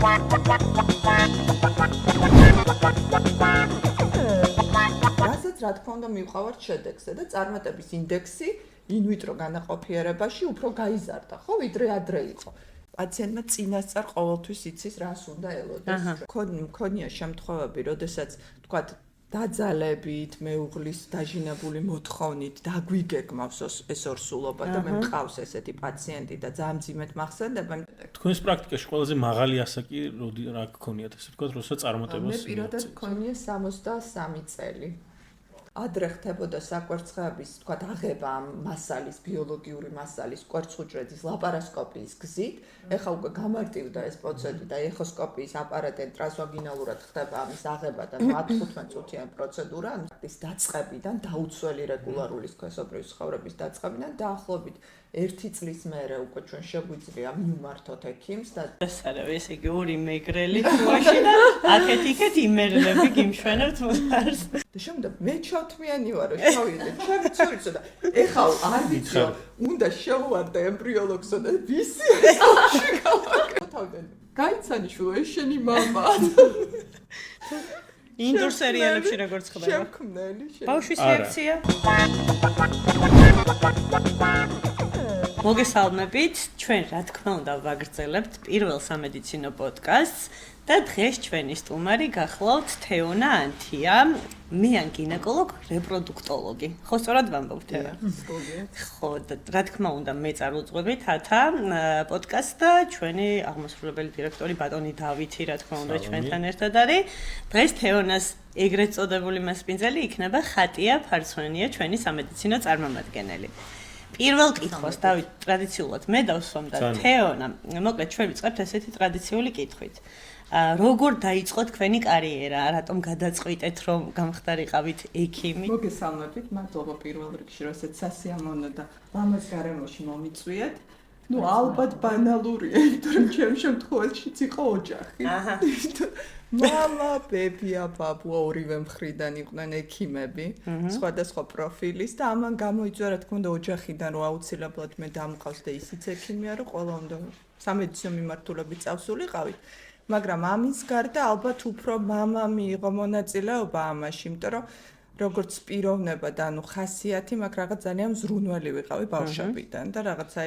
რასაც რა თქმა უნდა მივყავართ შედეგზე და წარმატების ინდექსი ინვიტრო განაყოფიერებაში უფრო გაიზარდა, ხო, ვიდრე ადრე იყო. პაციენტმა წინასწარ ყოველთვის იცის, რას უნდა ელოდეს. მქონია შემთხვევები, როდესაც თქვათ დაძალებით, მეუღლის დაჟინებული მოთხოვნით დაგვიგეგმავს ეს ორსულობა და მე მყავს ესეთი პაციენტი და ძალიან მძიმედ მახსენდება. თქვენს პრაქტიკაში ყველაზე მაღალი ასაკი რა გქონიათ, ესე ვთქვათ, როცა წარმატებას? მე პირადად მქონია 63 წელი. ადრე ხდებოდა საკვერცხების, თქვათ, აღება ამ მასალის, ბიოლოგიური მასალის, კვერცხუჯრედის ლაპარასკოპიის გზით. ეხლა უკვე გამარტივდა ეს პროცედურა და ეხოსკოპიის აპარატი ტრანსვაგინალურად ხდება ამის აღება და 10-15 წუთიანი პროცედურა, ის დაწყებიდან დაუცველი რეგულარული სქესობრივი ცხოვრების დაწყებიდან დაახლოებით 1 წლის მერე უკვე ჩვენ შეგვიძლია მივმართოთ ექიმს და ეს არის ესე იგი ორი მეგრელი თუაში და აქეთ-იქეთ იმერლები გიმშვენებთ მოსარს. და შემდგომ მე ჩავთმიანი ვარ, შევიდე, ჩემი ცურიცო და ეხლა არ ვიცი, უნდა შევვარდე ემბრიოლოგსო და ვისი ესში გავაკეთავდნენ. გაიცანიშვილო, ეს შენი მამაა. ინდურ სერიალებში როგორც ხდება. შემქმნელი. ბავშვის რეაქცია. მოგესალმებით, ჩვენ რა თქმა უნდა ვაგრძელებთ პირველ სამედიცინო პოდკასტს და დღეს ჩვენი სტუმარი გახლავთ თეონა ანთია, მე გინეკოლოგ რეპროდუქტოლოგი. ხო, სწორად ვამბობ თეონა? ხო, რა თქმა უნდა მე წარუძღვებით ათა პოდკასტს და ჩვენი აღმასრულებელი დირექტორი ბატონი დავითი რა თქმა უნდა ჩვენთან ერთად არის. დღეს თეონას ეგრეთ წოდებული მასპინძელი იქნება ხატია ფარცვენია, ჩვენი სამედიცინო წარმომადგენელი. პირველ კითხვას დავით ტრადიციულად მე დავსვამ და თეონა, მოკლედ ჩვენ ვიწყებთ ესეთი ტრადიციული კითხვით. როგორ დაიწყო თქვენი კარიერა? რატომ გადაწყვიტეთ რომ გამხდარიყავით ექიმი? მოგესალმებით, მადლობა პირველ რიგში, რომ ესეთ სასიამოვნო და ლამაზ გარემოში მომიწვიეთ. Ну, ალბათ ბანალურია, იმიტომ რომ ჩემ შემთხვევაშიც იყო ოჯახი. მამა, ბებია, ბაბუა ორივე მხრიდან იყვნენ ექიმები, სხვადასხვა პროფილის და ამან გამოიწვია რა თქმა უნდა ოჯახიდან რომ აუცილებლად მე დამყავს და ისიც ექიმია, რომ ყველა უნდა სამედიცინო მიმართულებით წავსულიყავით. მაგრამ ამის გარდა ალბათ უფრო მამამ მიიღო მონაწილეობა ამაში, იმიტომ რომ როგორც პიროვნება და ანუ ხასიათი მაქვს რაღაც ძალიან ზრუნველი ვიყავი ბავშვებიდან და რაღაცა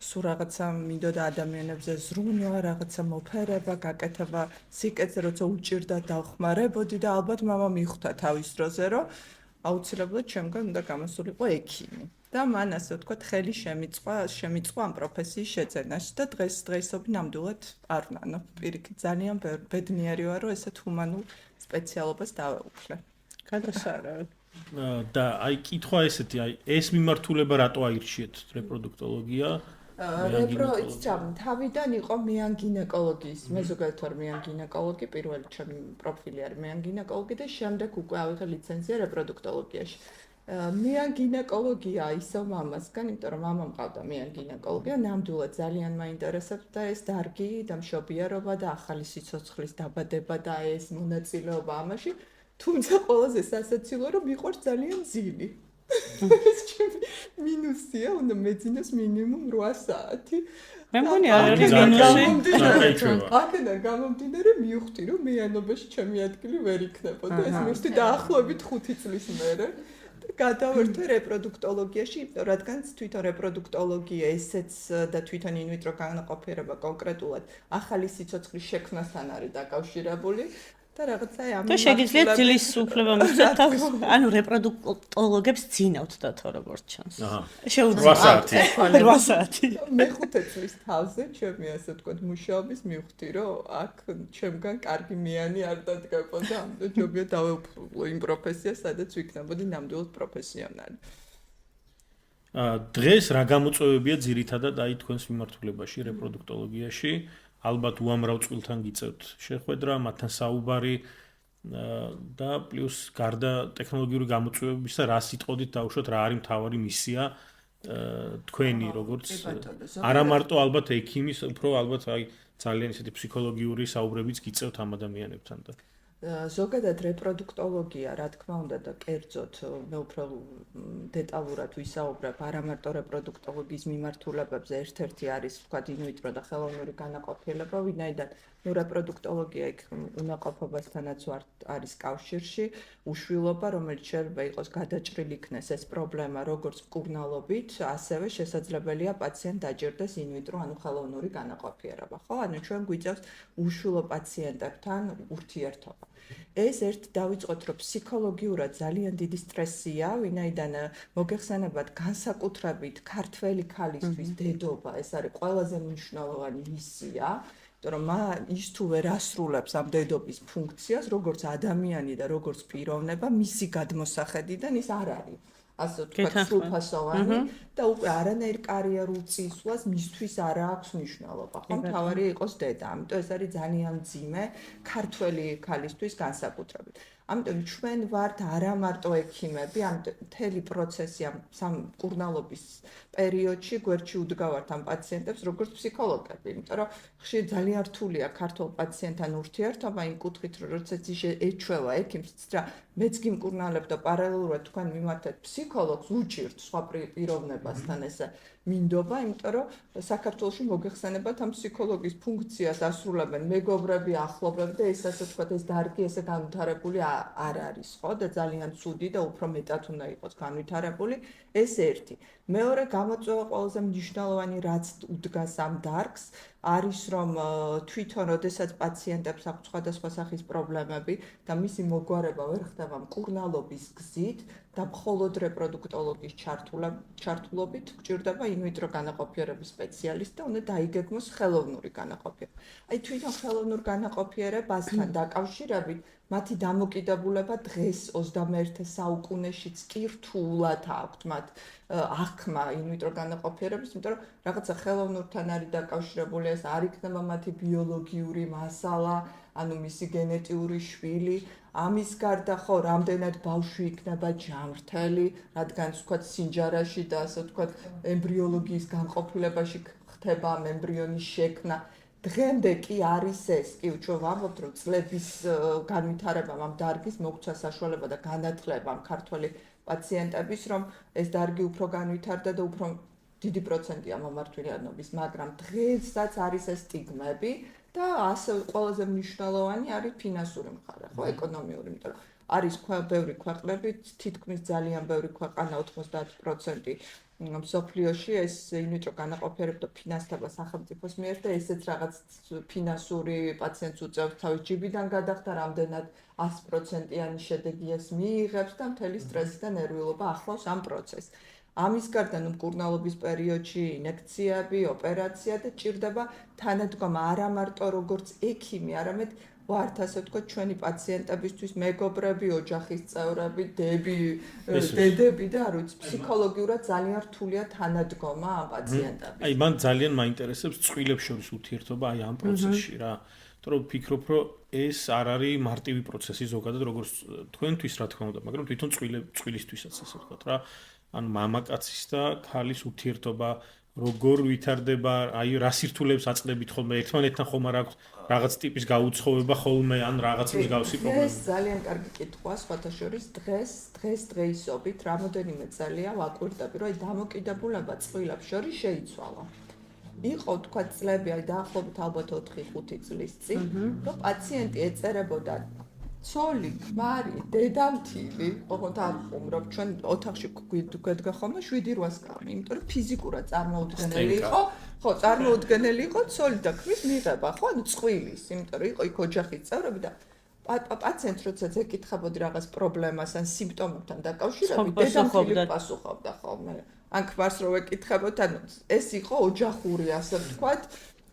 სულ რაღაცა მინდოდა ადამიანებზე ზრუნვა, რაღაცა მოფერება, გაკეთება სიკეთე, როცა უჭირდა დავხმარებოდი და ალბათ მამა მიხვდა თავის დროზე, რომ აუცილებლად ჩემგან უნდა გამოსულიყო ექიმი. და მან ასე ვთქვათ, ხელი შემიწყვა ამ პროფესიის შეძენაში და დღესობრივ ნამდვილად არ ვნანო. პირიქით ძალიან ბედნიერი ვარ, რომ ესეთ ჰუმანურ სპეციალობას დავეუფლე. გადასარევი. და აი კითხვა ესეთი, აი ეს მიმართულება რატო აირჩიეთ რეპროდუქტოლოგია? თავიდან იყო მეანგინეკოლოგიის, მე ზოგადად ვარ მეანგინეკოლოგი, პირველი ჩემი პროფილი არის მეანგინეკოლოგი და შემდეგ უკვე ავიღე ლიცენზია რეპროდუქტოლოგიაში. მეანგინეკოლოგია ისევ მამასგან, იმიტომ რომ მამა მყავდა მეანგინეკოლოგია, ნამდვილად ძალიან მაინტერესებდა ეს დარგი და მშობიარობა და ახალი სიცოცხლის დაბადება და ეს მონაწილეობა ამაში. თუმცა ყველაზე სასაცილო რომ მიყვარს ძალიან ძილი. ეს ჩემი მინუსია, უნდა მეძინოს მინიმუმ 8 საათი. მე მგონი არის მინუსი. აქედან გამომდინარე მივხვდი რომ მეანობაში ჩემი ადგილი ვერ იქნებოდა. ეს მივხვდი დაახლოებით 5 წლის მერე. გადავერთე რეპროდუქტოლოგიაში, რადგან თვითონ რეპროდუქტოლოგია ესეც და თვითონ ინვიტრო განაყოფიერება კონკრეტულად ახალი სიცოცხლის შექმნასთან არის დაკავშირებული. და რაღაცა ამ და შეგიძლიათ ძილის უფლება მისცეთ თავს. ანუ რეპროდუქტოლოგებს ძინავთ და თო როგორც ჩანს. შეუძლია 8 საათი. მე 5 წლის თავზე ჩემი ასე ვთქვათ მუშაობის მივხვდი რომ აქ ჩემგან კარგი მიანი არ დადგებოდა. ამიტომ ჯობია დავეუფლო იმ პროფესიას, სადაც ვიქნებოდი ნამდვილად პროფესიონალი. დღეს რა გამოწვევებია ძირითადად აი თქვენს მიმართულებაში რეპროდუქტოლოგიაში? ალბათ უამრავ წყვილთან გიწევთ შეხვედრა, მათთან საუბარი და პლუს გარდა ტექნოლოგიური გამოწვევებისა, რა სიტყოდით დავუშვათ, რა არის მთავარი მისია თქვენი, როგორც არა მარტო ალბათ ექიმის, უფრო ალბათ აი ძალიან ისეთი ფსიქოლოგიური საუბრებიც გიწევთ ამ ადამიანებთან და ზოგადად რეპროდუქტოლოგია, რა თქმა უნდა და კერძოდ მე უფრო დეტალურად ვისაუბრებ არა მარტო რეპროდუქტოლოგიის მიმართულებებზე, ერთ-ერთი არის ვთქვათ ინვიტრო და ხელოვნური განაყოფიერება, ვინაიდან ნუ რეპროდუქტოლოგია იქ უნაყოფობასთანაც არის კავშირში, უშვილობა, რომელიც შეიძლება იყოს გადაჭრილი იქნეს ეს პრობლემა როგორც მკურნალობით, ასევე შესაძლებელია პაციენტ დაჭირდეს ინვიტრო, ანუ ხელოვნური განაყოფიერება, ხო? ანუ ჩვენ გვიწევს უშვილო პაციენტებთან ურთიერთობა. ეს დავიწყოთ, რომ ფსიქოლოგიურად ძალიან დიდი სტრესია, ვინაიდან მოგეხსენებათ განსაკუთრებით ქართველი ქალისთვის დედობა, ეს არის ყველაზე მნიშვნელოვანი მისია. რომ ის თუ ვერ ასრულებს ამ დედობის ფუნქციას, როგორც ადამიანი და როგორც პიროვნება, მისი გადმოსახედიდან ის არ არის. ასე ვთქვათ, სრულფასოვანი და უკვე არანაირ კარიერულ წინსვლას მისთვის არ აქვს მნიშვნელობა. ხო, თავარი იყოს დედა. ამიტომ ეს არის ძალიან მძიმე ქართველი ქალისთვის განსაკუთრებით. ამიტომ ჩვენ ვართ არა მარტო ექიმები, ამ მთელი პროცესი ამ მკურნალობის პერიოდში გვერდში უდგავართ ამ პაციენტებს როგორც ფსიქოლოგები, იმიტომ რომ ხშირ ძალიან რთულია ქართულ პაციენტთან ურთიერთობა იმ კუთხით, რომ როდესაც ის ეჩვევა ექიმს, რა მეც გიმკურნალებ და პარალელურად თქვენ მიმართეთ ფსიქოლოგს, უჭირთ სხვა პიროვნებასთან ესე მინდობა, იმიტომ რომ საქართველოში მოგეხსენებათ ამ ფსიქოლოგის ფუნქციას ასრულებენ მეგობრები, ახლობლები და ეს ასე ვთქვათ, ეს დარგი ესე განვითარებული არ არის, ხო? და ძალიან ცუდი და უფრო მეტად უნდა იყოს განვითარებული. ეს ერთი. მეორე გამოწვევა ყველაზე მნიშვნელოვანი რაც უდგას ამ დარგს არის რომ თვითონ როდესაც პაციენტებს აქვს სხვადასხვა სახის პრობლემები და მისი მოგვარება ვერ ხდება მკურნალობის გზით და მხოლოდ რეპროდუქტოლოგის ჩართულობით გჭირდება ინვიტრო განაყოფიერების სპეციალისტი და უნდა დაიგეგმოს ხელოვნური განაყოფიერება. აი თვითონ ხელოვნურ განაყოფიერებასთან დაკავშირებით მათი დამოკიდებულება დღეს 21 საუკუნეშიც კი რთულად აქვთ მათ აღქმა ინვიტრო განაყოფიერების, იმიტომ რომ რაღაცა ხელოვნურთან არის დაკავშირებული, ეს არ იქნება მათი ბიოლოგიური მასალა, ანუ მისი გენეტიური შვილი, ამის გარდა ხო, რამდენად ბავშვი იქნება ჯანმრთელი, რადგან ვთქვათ სინჯარაში და ასე ვთქვათ ემბრიოლოგიის განყოფილებაში ხდება ამ ემბრიონის შექმნა. დღემდე კი არის ეს, კი ჩვენ ვამბობთ, რომ წლების განვითარებამ ამ დარგის მოგცვა საშუალება და განათლება ამ ქართველი პაციენტების, რომ ეს დარგი უფრო განვითარდა და უფრო დიდი პროცენტია მომართვილიანობის, მაგრამ დღესაც არის ეს სტიგმები და ასე ყველაზე მნიშვნელოვანი არის ფინანსური მხარე, ხო, ეკონომიური, იმიტომ რომ არის ბევრი ქვეყნები, თითქმის ძალიან ბევრი ქვეყანა 90% მსოფლიოში ეს ინვიტრო განაყოფიერება და ფინანსდება სახელმწიფოს მიერ და ესეც რაღაც ფინანსური პაციენტს უწევს თავის ჯიბიდან გადახდა, რამდენად 100%-იანი შედეგი ეს მიიღებს და მთელი სტრესი და ნერვიულობა ახლავს ამ პროცესს. ამის გარდა მკურნალობის პერიოდში ინექციები, ოპერაცია და ჭირდება თანადგომა არა მარტო როგორც ექიმი, არამედ ვართ ასე ვთქვათ ჩვენი პაციენტებისთვის მეგობრები, ოჯახის წევრები, დედები და არ ვიცი, ფსიქოლოგიურად ძალიან რთულია თანადგომა ამ პაციენტებს. აი მან ძალიან მაინტერესებს წყვილებს შორის ურთიერთობა აი ამ პროცესში რა. იმიტომ რომ ვფიქრობ, რომ ეს არ არის მარტივი პროცესი ზოგადად როგორც თქვენთვის რა თქმა უნდა, მაგრამ თვითონ წყვილისთვისაც ასე ვთქვათ რა. ანუ მამაკაცის და ქალის ურთიერთობა როგორ ვითარდება, აი რა სირთულეებს აწყდებით ხოლმე ერთმანეთთან ხომ არ აქვს რაღაც ტიპის გაუცხოება ხოლმე ან რაღაც მსგავსი პრობლემა. ეს ძალიან კარგი კითხვაა, სხვათა შორის დღესდღეობით რამოდენიმე წელია ვაკვირდები, რომ დამოკიდებულება წყვილებს შორის შეიცვალა. იყო თქვა წლები, აი დაახლოებით ალბათ 4-5 წლის წინ, რომ პაციენტი ეწერებოდა ცოლი, ქმარი, დედამთილი, ოღონდ არ ხუმრობ, ჩვენ ოთახში გვედგა ხოლმე 7-8 კამი, იმიტომ რომ ფიზიკურად წარმოუდგენელი იყო, ხო, წარმოუდგენელი იყო ცოლი და ქმრის მიღება, ხო, ანუ წყვილის, იმიტომ რომ იყო იქ ოჯახის წევრები და პაციენტს როდესაც ეკითხებოდი რაღაც პრობლემას ან სიმპტომებთან დაკავშირებით, დედამთილი პასუხობდა ხოლმე. ან ქმარს რო ეკითხებოდ, ანუ ეს იყო ოჯახური, ასე ვთქვათ,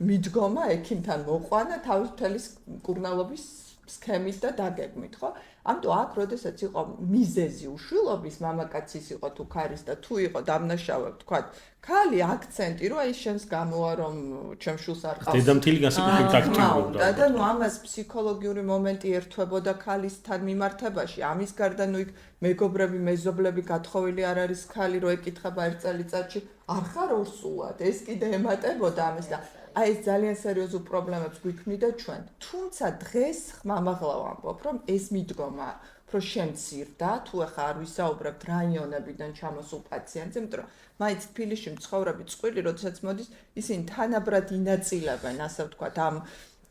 მიდგომა ექიმთან მოყვანა თავის მთელი მკურნალობის სქემით და დაგეგმით, ხო? ამიტომ აქ როდესაც იყო მიზეზი უშვილობის, მამაკაცის იყო თუ ქარის და თუ იყო დამნაშავე, ვთქვათ, ქალი აქცენტი, რომ აი შენს გამოა რომ ჩემ შულს არ ყავს. დედამთილი განსაკუთრებით აქტიურობდა. და ნუ ამას ფსიქოლოგიური მომენტი ერთვებოდა ქალისთან მიმართებაში. ამის გარდა ნუ იქ მეგობრები, მეზობლები გათხოვილი არ არის ქალი, რო ეკითხება ერთ წელიწადში, არ ხარ ორსულად. ეს კიდე ემატებოდა ამას და აი ეს ძალიან სერიოზულ პრობლემებს გვიქმნიდა ჩვენ. თუმცა დღეს ხმამაღლა ვამბობ, რომ ეს მიდგომა უფრო შემცირდა, თუ ახლა არ ვისაუბრებთ რაიონებიდან ჩამოსულ პაციენტზე, იმიტომ რომ მაინც თბილისში მცხოვრები წყვილი, როდესაც მოდის, ისინი თანაბრად ინაწილებენ, ასე ვთქვათ, ამ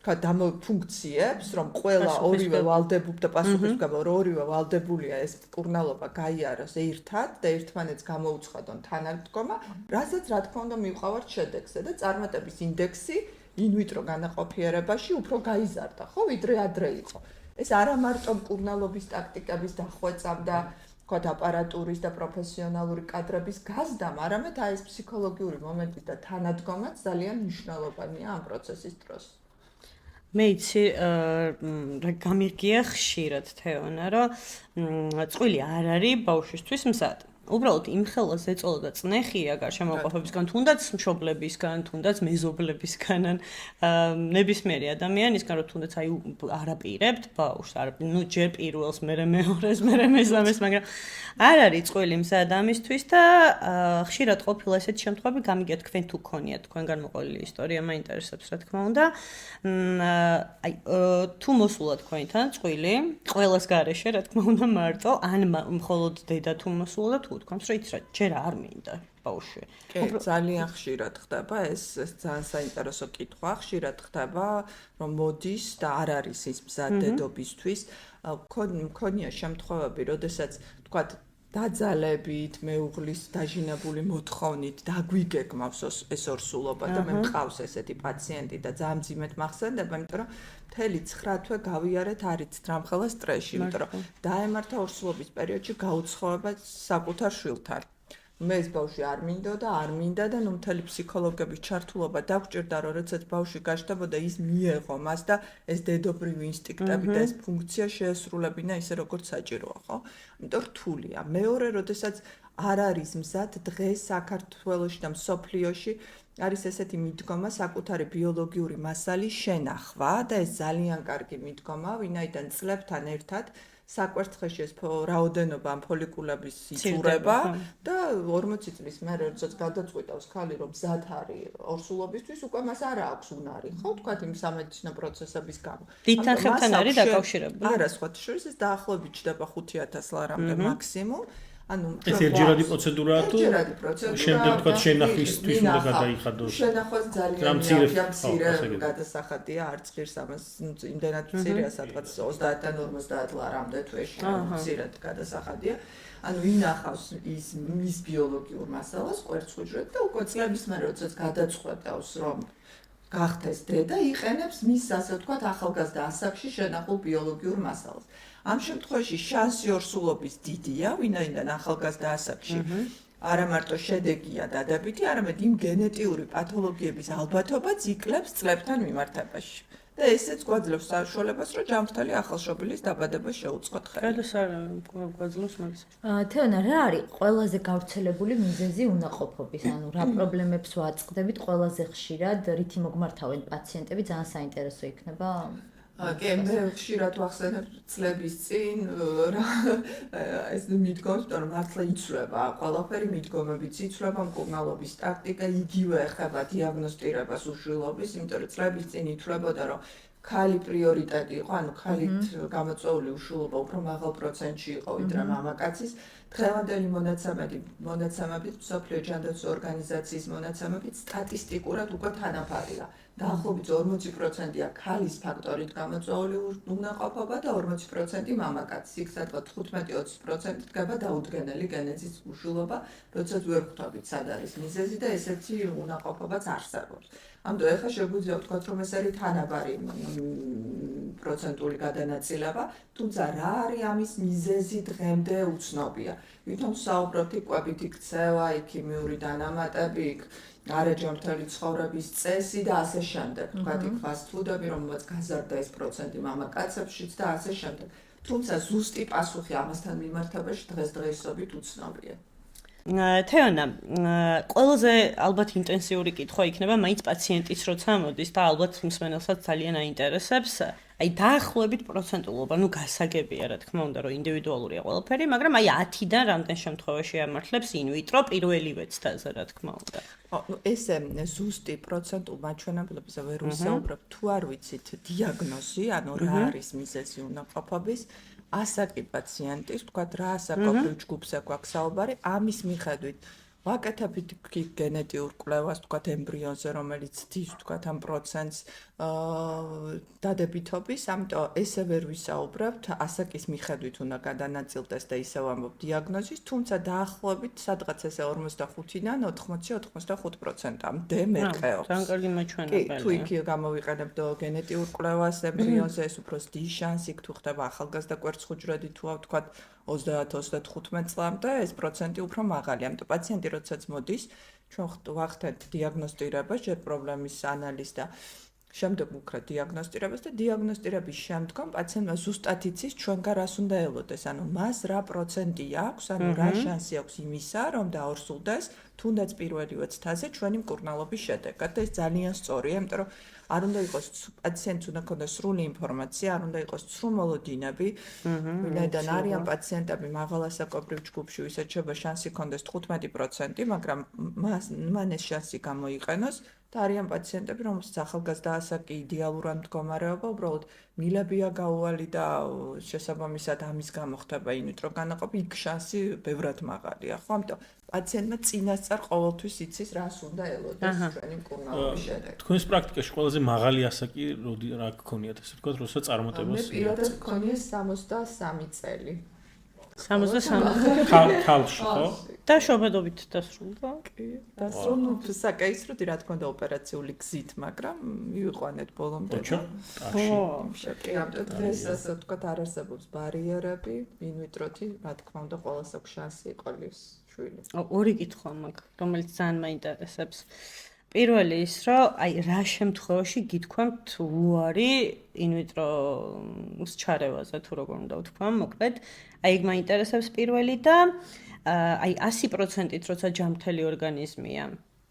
ფუნქციებს, რომ ყველა ორივე ვალდებულდა პასუხისმგებლობა, რომ ორივე ვალდებულია ეს მკურნალობა გაიაროს ერთად და ერთმანეთს გამოუცხადონ თანადგომა, რასაც რა თქმა უნდა მივყავართ შედეგზე და წარმატების ინდექსი ინვიტრო განაყოფიერებაში უფრო გაიზარდა, ხო, ვიდრე ადრე იყო. ეს არა მარტო მკურნალობის ტაქტიკების დახვეწამ და ვთქვათ აპარატურის და პროფესიონალური კადრების გაზდამ, არამედ აი ეს ფსიქოლოგიური მომენტი და თანადგომაც ძალიან მნიშვნელოვანია ამ პროცესის დროს. მე იცი გამიგია ხშირად თეონა, რომ წყვილი არ არის ბავშვისთვის მზად. უბრალოდ იმ ხელას ეწოლა წნეხია გარშემოყოფებისგან, თუნდაც მშობლებისგან, თუნდაც მეზობლებისგან, ნებისმიერი ადამიანისგან, რომ თუნდაც აი არაპირებთ ბავშვს, ნუ ჯერ პირველს, მერე მეორეს, მერე მესამეს, მაგრამ არ არის წყვილი მზად ამისთვის და ხშირად ყოფილა ესეთი შემთხვევები, გამიგია თქვენ თუ გქონიათ თქვენგან მოყოლილი ისტორია, მაინტერესებს რა თქმა უნდა. აი თუ მოსულა თქვენთან წყვილი, ყველას გარეშე რა თქმა უნდა მარტო, ან მხოლოდ დედა თუ მოსულა თუ თქვენს რომ იცი რა ჯერ არ მინდა ბავშვი. კი, ძალიან ხშირად ხდება ეს ძალიან საინტერესო კითხვა, ხშირად ხდება რომ მოდის და არ არის ის მზად დედობისთვის. მქონია შემთხვევები, როდესაც თქვათ დაძალებით, მეუღლის დაჟინებული მოთხოვნით დაგვიგეგმავს ეს ორსულობა და მე მყავს ესეთი პაციენტი და ძალიან მძიმედ მახსენდება, იმიტომ რომ მთელი 9 თვე გავიარეთ არიცით რამხელა სტრესში, იმიტომ რომ დაემართა ორსულობის პერიოდში გაუცხოება საკუთარ შვილთან. მე ეს ბავშვი არ მინდა და ნუ მთელი ფსიქოლოგების ჩართულობა დაგჭირდა, რომ როდესაც ბავშვი გაჩნდებოდა, ის მიეღო მას და ეს დედობრივი ინსტინქტები და ეს ფუნქცია შეესრულებინა ისე როგორც საჭიროა, ხო? იმიტომ რთულია. მეორე, როდესაც არ არის მზად დღეს საქართველოში და მსოფლიოში არის ესეთი მიდგომა საკუთარი ბიოლოგიური მასალის შენახვა და ეს ძალიან კარგი მიდგომა, ვინაიდან წლებთან ერთად საკვერცხეში ეს რაოდენობა ამ ფოლიკულების იწურება და 40 წლის მერე როდესაც გადაწყვიტავს ხალი რომ მზად არის ორსულობისთვის, უკვე მას არ აქვს უნარი, ხო, თქვათ იმ სამედიცინო პროცესების გამო. დიდთანხმებთან არის დაკავშირებული. არა, სხვათა შორის ეს დაახლოებით ჩდება 5000 ლარამდე მაქსიმუმ. ეს ერთჯერადი პროცედურაა თუ შემდეგ თქვა შენახვისთვის უნდა გადაიხადოს. შენახვას ძალიან მცირე გადასახადია, არც ღირს ამას იმდენად მცირეა, სადღაც 30-დან 50 ლარამდე თვეში მცირედ გადასახადია. ინახავს ის ბიოლოგიურ მასალას კვერცხუჯრედ და უკვე წლების მერე როდესაც გადაწყვეტავს რომ გახდეს დედა, იყენებს მის ასე ვთქვათ ახალგაზრდა ასაკში შენახულ ბიოლოგიურ მასალას. ამ შემთხვევაში შანსი ორსულობის დიდია, ვინაიდან ახალგაზრდა ასაკში არა მარტო შედეგია დადებითი, არამედ იმ გენეტიური პათოლოგიების ალბათობაც იკლებს წლებთან მიმართებაში. და ესეც გვაძლევს საშუალებას, რომ ჯანმრთელი ახალშობილის დაბადება შეუწყოთ ხელი. გვაძლევს მაგას. თეონა, რა არის ყველაზე გავრცელებული მიზეზი უნაყოფობის? ანუ რა პრობლემებს ვაწყდებით ყველაზე ხშირად, რითი მოგმართავენ პაციენტები, ძალიან საინტერესო იქნება. კი, მე ხშირად ვახსენებ წლების წინ ეს მიდგომს, რომ მართლა იცვლება ყველაფერი, მიდგომებიც იცვლება, მკურნალობის ტაქტიკა იგივე ეხება დიაგნოსტირებას უშვილობის, იმიტომ რომ წლების წინ იცვლებოდა, რომ ქალი პრიორიტეტი იყო, ანუ ქალით გამოწვეული უშვილობა უფრო მაღალ პროცენტში იყო ვიდრე მამაკაცის. დღევანდელი მონაცემებით, მსოფლიო ჯანდაცვის ორგანიზაციის მონაცემებით სტატისტიკურად უკვე თანაფარია. დაახლოებით 40%-ია ქალის ფაქტორით გამოწვეული უნაყოფობა და 40% მამაკაცის. იქ სადღაც 15-20% დგება დაუდგენელი გენეზის უშვილობა, როდესაც ვერ ხვდებით სად არის მიზეზი და ესეთი უნაყოფობაც არსებობს. ამიტომ ეხლა შეგვიძლია ვთქვათ, რომ ეს არის თანაბარი პროცენტული გადანაწილება, თუმცა რა არის ამის მიზეზი დღემდე უცნობია. ვითომ საუბრობთ კვებითი ქცევა, ქიმიური დანამატები, გარეჯამრთელი ცხოვრების წესი და ასე შემდეგ. თქვათ იქ ფასტფუდები, რომელსაც გაზარდა ეს პროცენტი მამაკაცებშიც და ასე შემდეგ. თუმცა ზუსტი პასუხი ამასთან მიმართებაში დღესდღეობით უცნობია. თეონა, ყველაზე ალბათ ინტენსიური კითხვა იქნება მაინც პაციენტის როცა მოდის და ალბათ მსმენელსაც ძალიან აინტერესებს. აი დაახლოებით პროცენტულობა, ნუ გასაგებია რა თქმა უნდა, რომ ინდივიდუალურია ყველაფერი, მაგრამ აი 10-დან რამდენ შემთხვევაში ამართლებს ინვიტრო პირველივე ცდაზე რა თქმა უნდა. ესე ზუსტი პროცენტულ მაჩვენებლებზე ვერ ვისაუბრებ, თუ არ ვიცით დიაგნოზი, ანუ რა არის მიზეზი უნაყოფობის, ასაკი პაციენტის, თქვათ რა ასაკობრივ ჯგუფზე გვაქვს საუბარი, ამის მიხედვით ვაკეთებით გენეტიურ კვლევას, თქვათ ემბრიონზე, რომელიც ცდის, თქვათ ამ პროცენტს დადებითობის, ამიტომ ესე ვერ ვისაუბრებთ, ასაკის მიხედვით უნდა გადანაწილდეს და ისევ ამბობ დიაგნოზის, თუმცა დაახლოებით სადღაც ესე 45-დან 80-85%-მდე მერყეობს. ძალიან კარგი მაჩვენებელი. თუ იქ გამოვიყენებთ გენეტიურ კვლევას ემბრიონზე, ეს უფრო დიდი შანსი, თუ ხდება ახალგაზრდა კვერცხუჯრედი, თუ ვთქვათ 30-35 წლამდე, ეს პროცენტი უფრო მაღალია. ამიტომ პაციენტი როდესაც მოდის, ჩვენ ვახდენთ დიაგნოსტირებას, ჯერ პრობლემის ანალიზს და შემდეგ უკრა დიაგნოსტირებას და დიაგნოსტირების შემდგომ პაციენტმა ზუსტად იცის ჩვენგან რას უნდა ელოდეს, ანუ მას რა პროცენტი აქვს, ანუ რა შანსი აქვს იმისა, რომ დაორსულდეს თუნდაც პირველივე წთაზე ჩვენი მკურნალობის შედეგად და ეს ძალიან სწორია, იმიტომ რომ არ უნდა იყოს პაციენტს უნდა ქონდეს სრული ინფორმაცია, არ უნდა იყოს სრუმოლოდინები, ვინაიდან არიან პაციენტები მაღალასაკობრივ ჯგუფში, ვისაც შეიძლება შანსი ქონდეს 15%, მაგრამ მან ეს შანსი გამოიყენოს და არიან პაციენტები, რომელსაც ახალგაზრდა ასაკი იდეალურად მდგომარეობა, უბრალოდ მილებია გაუვალი და შესაბამისად ამის გამო ხდება ინვიტრო განაყოფი, იქ შანსი ბევრად მაღალია, ხო? ამიტომ პაციენტმა წინასწარ ყოველთვის იცის, რას უნდა ელოდეს ჩვენი მკურნალობის შედეგად. თქვენს პრაქტიკაში ყველაზე მაღალი ასაკი რა გქონიათ, ესე ვთქვათ, როცა წარმატებას? მე პირადად მქონია 63 წელი. 63 ქალში, ხო? და შობადობით დასრულდა? კი, დასრულდა საკაისროდი, რა თქმა უნდა, ოპერაციული გზით, მაგრამ მივიყვანეთ ბოლომდე. კი, ამიტომ დღეს ასე ვთქვათ, არ არსებობს ბარიერები, ინვიტროთი, რა თქმა უნდა, ყველას აქვს შანსი იყოლის შვილი. ორი კითხვა მაქვს, რომელიც ძალიან მაინტერესებს. პირველი ის, რომ აი რა შემთხვევაში გითქვამთ უარი ინვიტროს ჩარევაზე თუ როგორ უნდა ვთქვა, მოკლედ, აი ეგ მაინტერესებს პირველი და აი 100%-ით როცა ჯანმრთელი ორგანიზმია,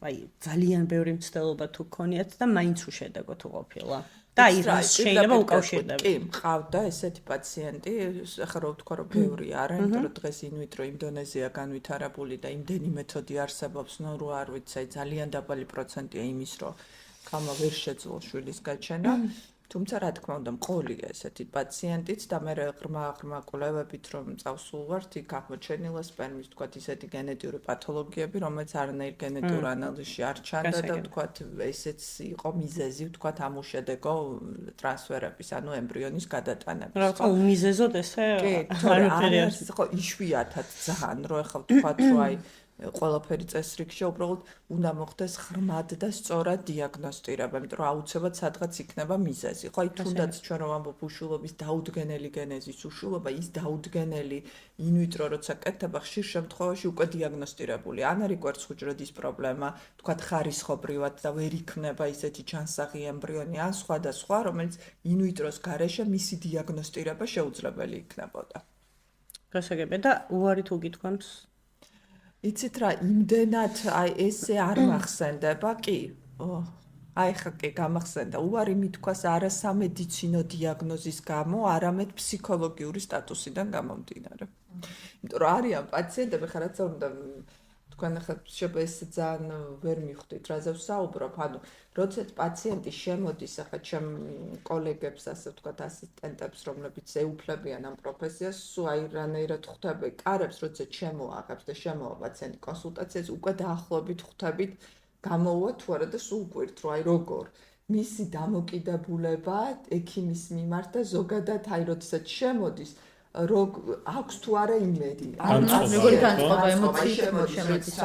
აი ძალიან ბევრი მცდელობა თუ გქონიათ და მაინც უშედეგო თუ ყოფილა. და აი რა შეიძლება უკავშირდება. კი, მყავდა ესეთი პაციენტი, ახლა რო ვთქვა, რომ ბევრი არა, იმიტომ რომ დღეს ინვიტრო ინდონეზია განვითარებული და იმდენი მეთოდი არსებობს, ნუ რო არ ვიცი, ძალიან დაბალი პროცენტია იმის, რომ გამა ვერ შეძლო შვილის გაჩენა. თუმცა რა თქმა უნდა მყოლია ესეთი პაციენტიც და მე ღრმა კვლევებით რომ წავსულვართ, იქ აღმოჩენილა სპერმის თქვათ ისეთი გენეტიური პათოლოგიები, რომელიც არანაირ გენეტიურ ანალიზში არ ჩანდა და თქვათ ესეც იყო მიზეზი თქვათ ამ უშედეგო ტრანსფერების, ანუ ემბრიონის გადატანების. რა თქმა უნდა მიზეზოდ ესე არის ხო იშვიათად ძალიან რომ ახლა თქვათ რომ აი ყველაფერი წესრიგში უბრალოდ უნდა მოხდეს ღრმად და სწორად დიაგნოსტირება, იმიტომ რომ აუცილებლად სადღაც იქნება მიზეზი. ხო, აი თუნდაც ჩვენ რომ ვამბობ უშულობის დაუდგენელი გენეზის უშულობა, ის დაუდგენელი ინვიტრო როცა კეთდება, ხშირ შემთხვევაში უკვე დიაგნოსტირებული. ან არის კვერცხუჯრედის პრობლემა, თქვათ ხარისხობრივად და ვერ იქნება ისეთი ჯანსაღი ემბრიონი, ან სხვა და სხვა, რომელიც ინვიტროს გარეშე მისი დიაგნოსტირება შეუძლებელი იქნებოდა. გასაგებია და უარი თუ გითქვამთ იცით რა, იმდენად აი ესე არ მახსენდება, კი. აი ხა კი გამახსენდა. უარი მithქვას არა სამედიცინო დიაგნოზის გამო, არამედ ფსიქოლოგიური სტატუსიდან გამომდინარე. იმიტომ რომ არიან პაციენტები, ხა რაც უნდა თქვენ ახლა შეიძლება ეს ძალიან ვერ მიხვდით, რაზე ვსაუბრობ, ანუ როდესაც პაციენტი შემოდის, ახლა ჩემ კოლეგებს, ასე ვთქვათ, ასისტენტებს, რომლებიც ეუფლებიან ამ პროფესიას, სულ აი რანაირად ხვდები, კარებს, როდესაც შემოაღებს და შემოვა პაციენტი კონსულტაციას, უკვე დაახლოებით ხვდებით, გამოუვა თუ არა და სულ გვერდ, რომ აი როგორ მისი დამოკიდებულება ექიმის მიმართ და ზოგადად აი როდესაც შემოდის აქვს თუ არა იმედი. როგორი განწყობა ემოციით შემოდის.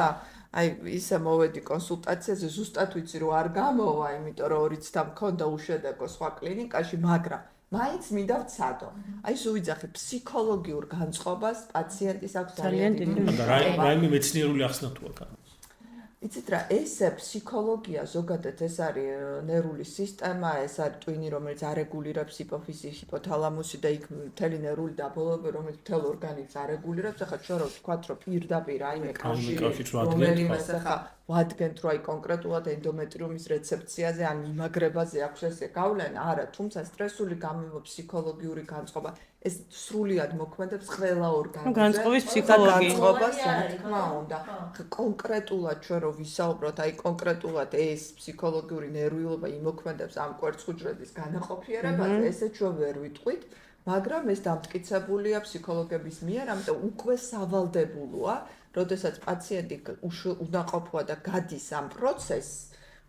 აი ისე მოვედი კონსულტაციაზე, ზუსტად ვიცი რომ არ გამოვა, იმიტომ რომ 2 წთა მქონდა უშედეგო სხვა კლინიკაში, მაგრამ მაინც მინდა ვცადო. აი სუვიძახი ფსიქოლოგიურ განწყობას პაციენტის აქვს ძალიან დიდი. და რაიმე მეცნიერული ახსნა თუ აქვს. იცით რა, ესე ფსიქოლოგია ზოგადად ეს არის ნერვული სისტემა, ეს არის ტვინი, რომელიც არეგულირებს ჰიპოფიზი, ჰიპოთალამუსი და იქ მთელი ნერვული დაბოლოება, რომელიც მთელ ორგანიზმს არეგულირებს. ახლა ჩვენ რო ვთქვათ, რომ პირდაპირ რაიმე კავშირი, რომელიმეს ახლა ვადგენთ, რომ აი კონკრეტულად ენდომეტრიუმის რეცეფციაზე ან მიმაგრებაზე აქვს ესე გავლენა, არა, თუმცა სტრესული გამება ფსიქოლოგიური განწყობა ეს სრულიად მოქმედებს ყველა ორგანიზმზე. განწყობის ფსიქოლოგია. განწყობას რა თქმა უნდა. კონკრეტულად ჩვენ რო ვისაუბროთ, აი კონკრეტულად ეს ფსიქოლოგიური ნერვიულობა იმოქმედებს ამ კვერცხუჯრედის განაყოფიერებაზე, ესე ჩვენ ვერ ვიტყვით, მაგრამ ეს დამტკიცებულია ფსიქოლოგების მიერ, ამიტომ უკვე სავალდებულოა, როდესაც პაციენტი უნაყოფოა და გადის ამ პროცესს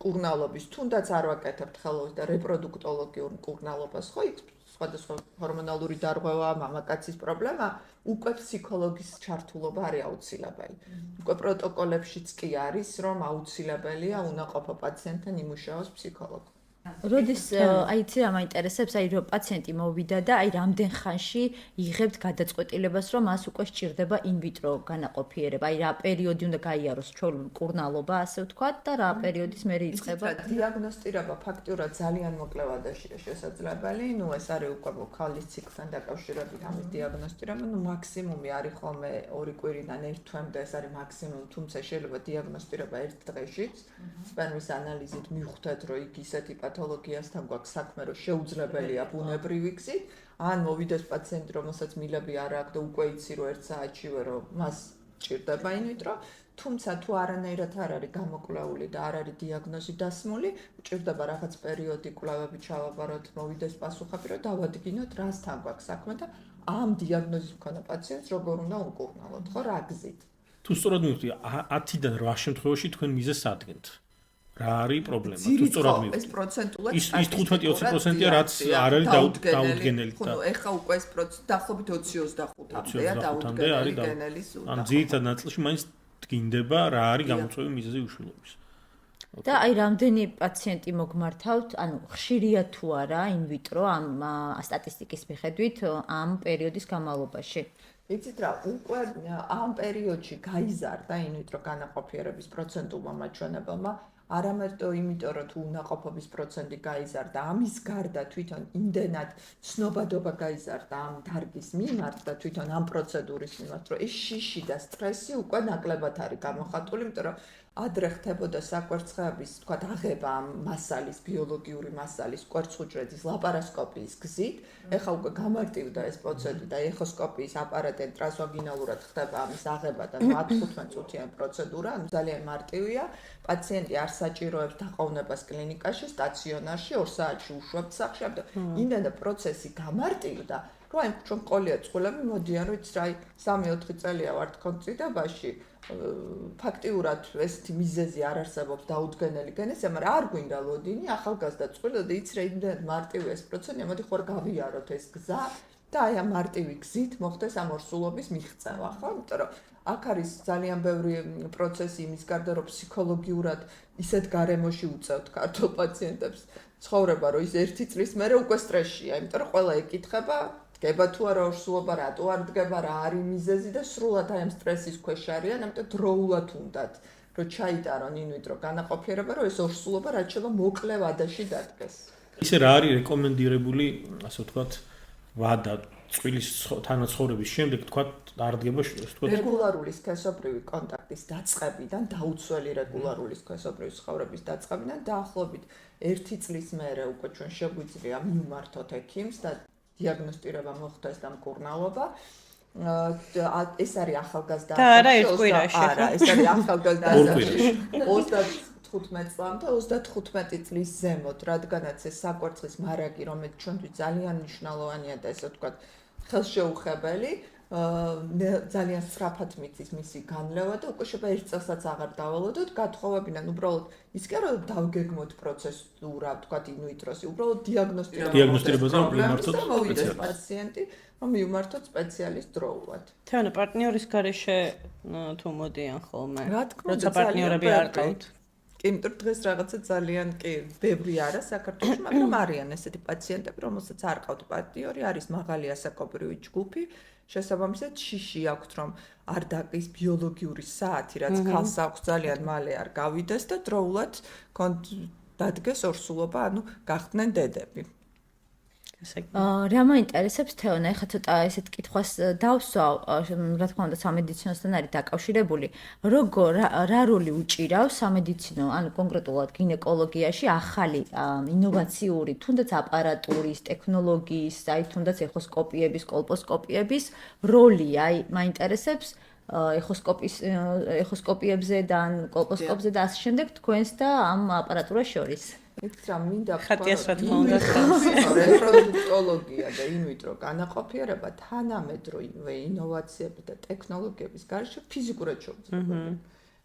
კურნალობის, თუნდაც არ ვაკეთებთ ხელოვნურ და რეპროდუქტოლოგიურ კურნალობას, ხო, იქ სხვადასხვა ჰორმონალური დარღვევა, მამაკაცის პრობლემა, უკვე ფსიქოლოგის ჩართულობა არის აუცილებელი. უკვე პროტოკოლებშიც კი არის, რომ აუცილებელია უნაყოფო პაციენტთან იმუშაოს ფსიქოლოგი. როდის აი იცი რა მაინტერესებს, აი რომ პაციენტი მოვიდა და აი რამდენ ხანში იღებთ გადაწყვეტილებას, რომ მას უკვე სჭირდება ინვიტრო განაყოფიერება, აი რა პერიოდი უნდა გაიაროს ჩვეულებრივ კურნალობა, ასე ვთქვათ და რა პერიოდის მერე იწყება. დიაგნოსტირება ფაქტურად ძალიან მოკლე ვადაშია შესაძლებელი, ნუ ეს არის უკვე ქალის ციკლთან დაკავშირებით ამის დიაგნოსტირება, ნუ მაქსიმუმი არის ხოლმე 2 კვირიდან 1 თვემდე, ეს არის მაქსიმუმი, თუმცა შეიძლება დიაგნოსტირება 1 დღეშიც, სპერმის ანალიზით მივხვდეთ, რომ იქ ისეთი პათოლოგიასთან გვაქვს საქმე, რომ შეუძლებელია ბუნებრივი გზით, ან მოვიდეს პაციენტი, რომელსაც მილები არ აქვს და უკვე იცი, რომ 1 საათშივე რომ მას ჭირდება ინვიტრო, თუმცა თუ არანაირად არ არის გამოკვლეული და არ არის დიაგნოზი დასმული, ჭირდება რაღაც პერიოდი კვლევები ჩავაბაროთ, მოვიდეს პასუხები, რომ დავადგინოთ, რასთან გვაქვს საქმე და ამ დიაგნოზის მქონე პაციენტს როგორ უნდა უკურნალოთ, ხო, რა გზით. თუ სწორად მივხვდი, 10-დან 8 შემთხვევაში თქვენ მიზეზს ადგენთ. რა არის პრობლემა? თუ სწორად მივხვდი. ეს პროცენტულად ის 15-20%-ია, რაც არ არის დაუდგენელი. ხო, ეხა უკვე ეს პროცენტი დაახლოებით 20-25-მდეა დაუდგენელი სულ. ან ძირითად ნაწილში მაინც დგინდება რა არის გამოწვევი მიზეზი უშვილობის. და აი რამდენი პაციენტი მოგმართავთ, ანუ ხშირია თუ არა ინვიტრო ამ სტატისტიკის მიხედვით ამ პერიოდის განმავლობაში? იცით რა, უკვე ამ პერიოდში გაიზარდა ინვიტრო განაყოფიერების პროცენტულმა მაჩვენებელმა, არამარტო იმიტომ, რომ თუ უნაყოფობის პროცენტი გაიზარდა, ამის გარდა თვითონ იმდენად ცნობადობა გაიზარდა ამ დარგის მიმართ და თვითონ ამ პროცედურის მიმართ, რომ ეს შიში და სტრესი უკვე ნაკლებად არის გამოხატული, იმიტომ რომ ადრე ხდებოდა საკვერცხეების, თქვათ, აღება ამ მასალის, ბიოლოგიური მასალის, კვერცხუჯრედის ლაპარასკოპიის გზით. ეხლა უკვე გამარტივდა ეს პროცედურა და ეხოსკოპიის აპარატი ტრანსვაგინალურად ხდება ამის აღება და 10-15 წუთიანი პროცედურა, ანუ ძალიან მარტივია. პაციენტი არ საჭიროებს დაყოვნებას კლინიკაში, სტაციონარში, 2 საათში უშვებთ სახლში, იმდენად პროცესი გამარტივდა, რომ აი ჩვენ ყოლია წყვილები მოდიან, რომ იცი რა, 3-4 წელია ვართ კონციდაბაში. ფაქტიურად ესეთი მიზეზი არ არსებობს დაუდგენელი გენეზია, მაგრამ არ გვინდა ლოდინი, ახალგაზრდა წყვილო და იცი რა იმდენად მარტივია ეს პროცესი, მოდი ხوار გავიაროთ ეს გზა და აი ამ მარტივი გზით მოხდეს ამ ორსულობის მიღწევა, ხო? იმიტომ რომ აქ არის ძალიან ბევრი პროცესი იმის გარდა, რომ ფსიქოლოგიურად ისეთ გარემოში უწევთ ქართულ პაციენტებს ცხოვრება, რომ ის 1 წლის მერე უკვე სტრესშია, იმიტომ რომ ყველა ეკითხება დგება თუ არა ორსულობა, რატო არ დგება, რა არის მიზეზი და სრულად აი ამ სტრესის ქვეშ არიან, ამიტომ დროულად უნდათ, რომ ჩაიტარონ ინვიტრო განაყოფიერება, რომ ეს ორსულობა რაც შეიძლება მოკლე ვადაში დადგეს. ისე რა არის რეკომენდირებული, ასე ვთქვათ, ვადა წყვილის თანაცხოვრების შემდეგ, თქვათ, არ დგება, ვთქვათ, რეგულარული სქესობრივი კონტაქტის დაწყებიდან, დაუცველი რეგულარული სქესობრივი ცხოვრების დაწყებიდან დაახლოებით 1 წლის მერე უკვე ჩვენ შეგვიძლია მივმართოთ ექიმს და დიაგნოსტირება მოხდეს და მკურნალობა. ეს არის ახალგაზრდა და არა ერთ კვირაში. არა, ეს არის ახალგაზრდა 35 წლამდე 35 წლის ზემოთ, რადგანაც ეს საკვერცხის მარაგი, რომელიც ჩვენთვის ძალიან მნიშვნელოვანია და ესე ვთქვათ, ხელშეუხებელი, ძალიან სწრაფად მიწის მისი განლევა და უკვე შეიძლება 1 წელსაც აღარ დავალოდოთ, გათხოვებიდან უბრალოდ ის კი არა დავგეგმოთ პროცედურა, ვთქვათ, ინვიტროსი, უბრალოდ დიაგნოსტირებაზე მიმართოთ მოვიდეს პაციენტი, რომ მიმართოთ სპეციალისტ დროულად. თეონა პარტნიორის გარეშე თუ მოდიან ხოლმე, რა თქმა უნდა, როცა პარტნიორები არ ყავთ. კი, იმიტომ რომ დღეს რაღაცა ძალიან კი ბევრი არა საქართველოში, მაგრამ არიან ესეთი პაციენტები, რომელსაც არ ყავთ პარტნიორი, არის მაღალი ასაკობრივი ჯგუფი. შესაბამისად, შიში აქვთ, რომ არ დაკის ბიოლოგიური საათი, რაც ქალს აქვს ძალიან მალე არ გავიდეს და დროულად დადგეს ორსულობა, ანუ გახდნენ დედები. რა მაინტერესებს თეონა, ეხლა ცოტა ესეთ კითხვას დავსვა, რა თქმა უნდა, სამედიცინოსთან არის დაკავშირებული. რა როლი უჭირავს სამედიცინო, ანუ კონკრეტულად გინეკოლოგიაში ახალი ინოვაციური, თუნდაც აპარატურის, ტექნოლოგიის, აი თუნდაც ეხოსკოპიების, კოლპოსკოპიების როლი, აი მაინტერესებს ეხოსკოპიებზე და კოლპოსკოპზე და ასე შემდეგ თქვენს და ამ აპარატურას შორის. ეცრა მინდა ხატიას რა თქმა უნდა რეპროდუქტოლოგია და ინვიტრო განაყოფიერება თანამედროვე ინოვაციების და ტექნოლოგიების გარეშე ფიზიკურად შეუძლებელია.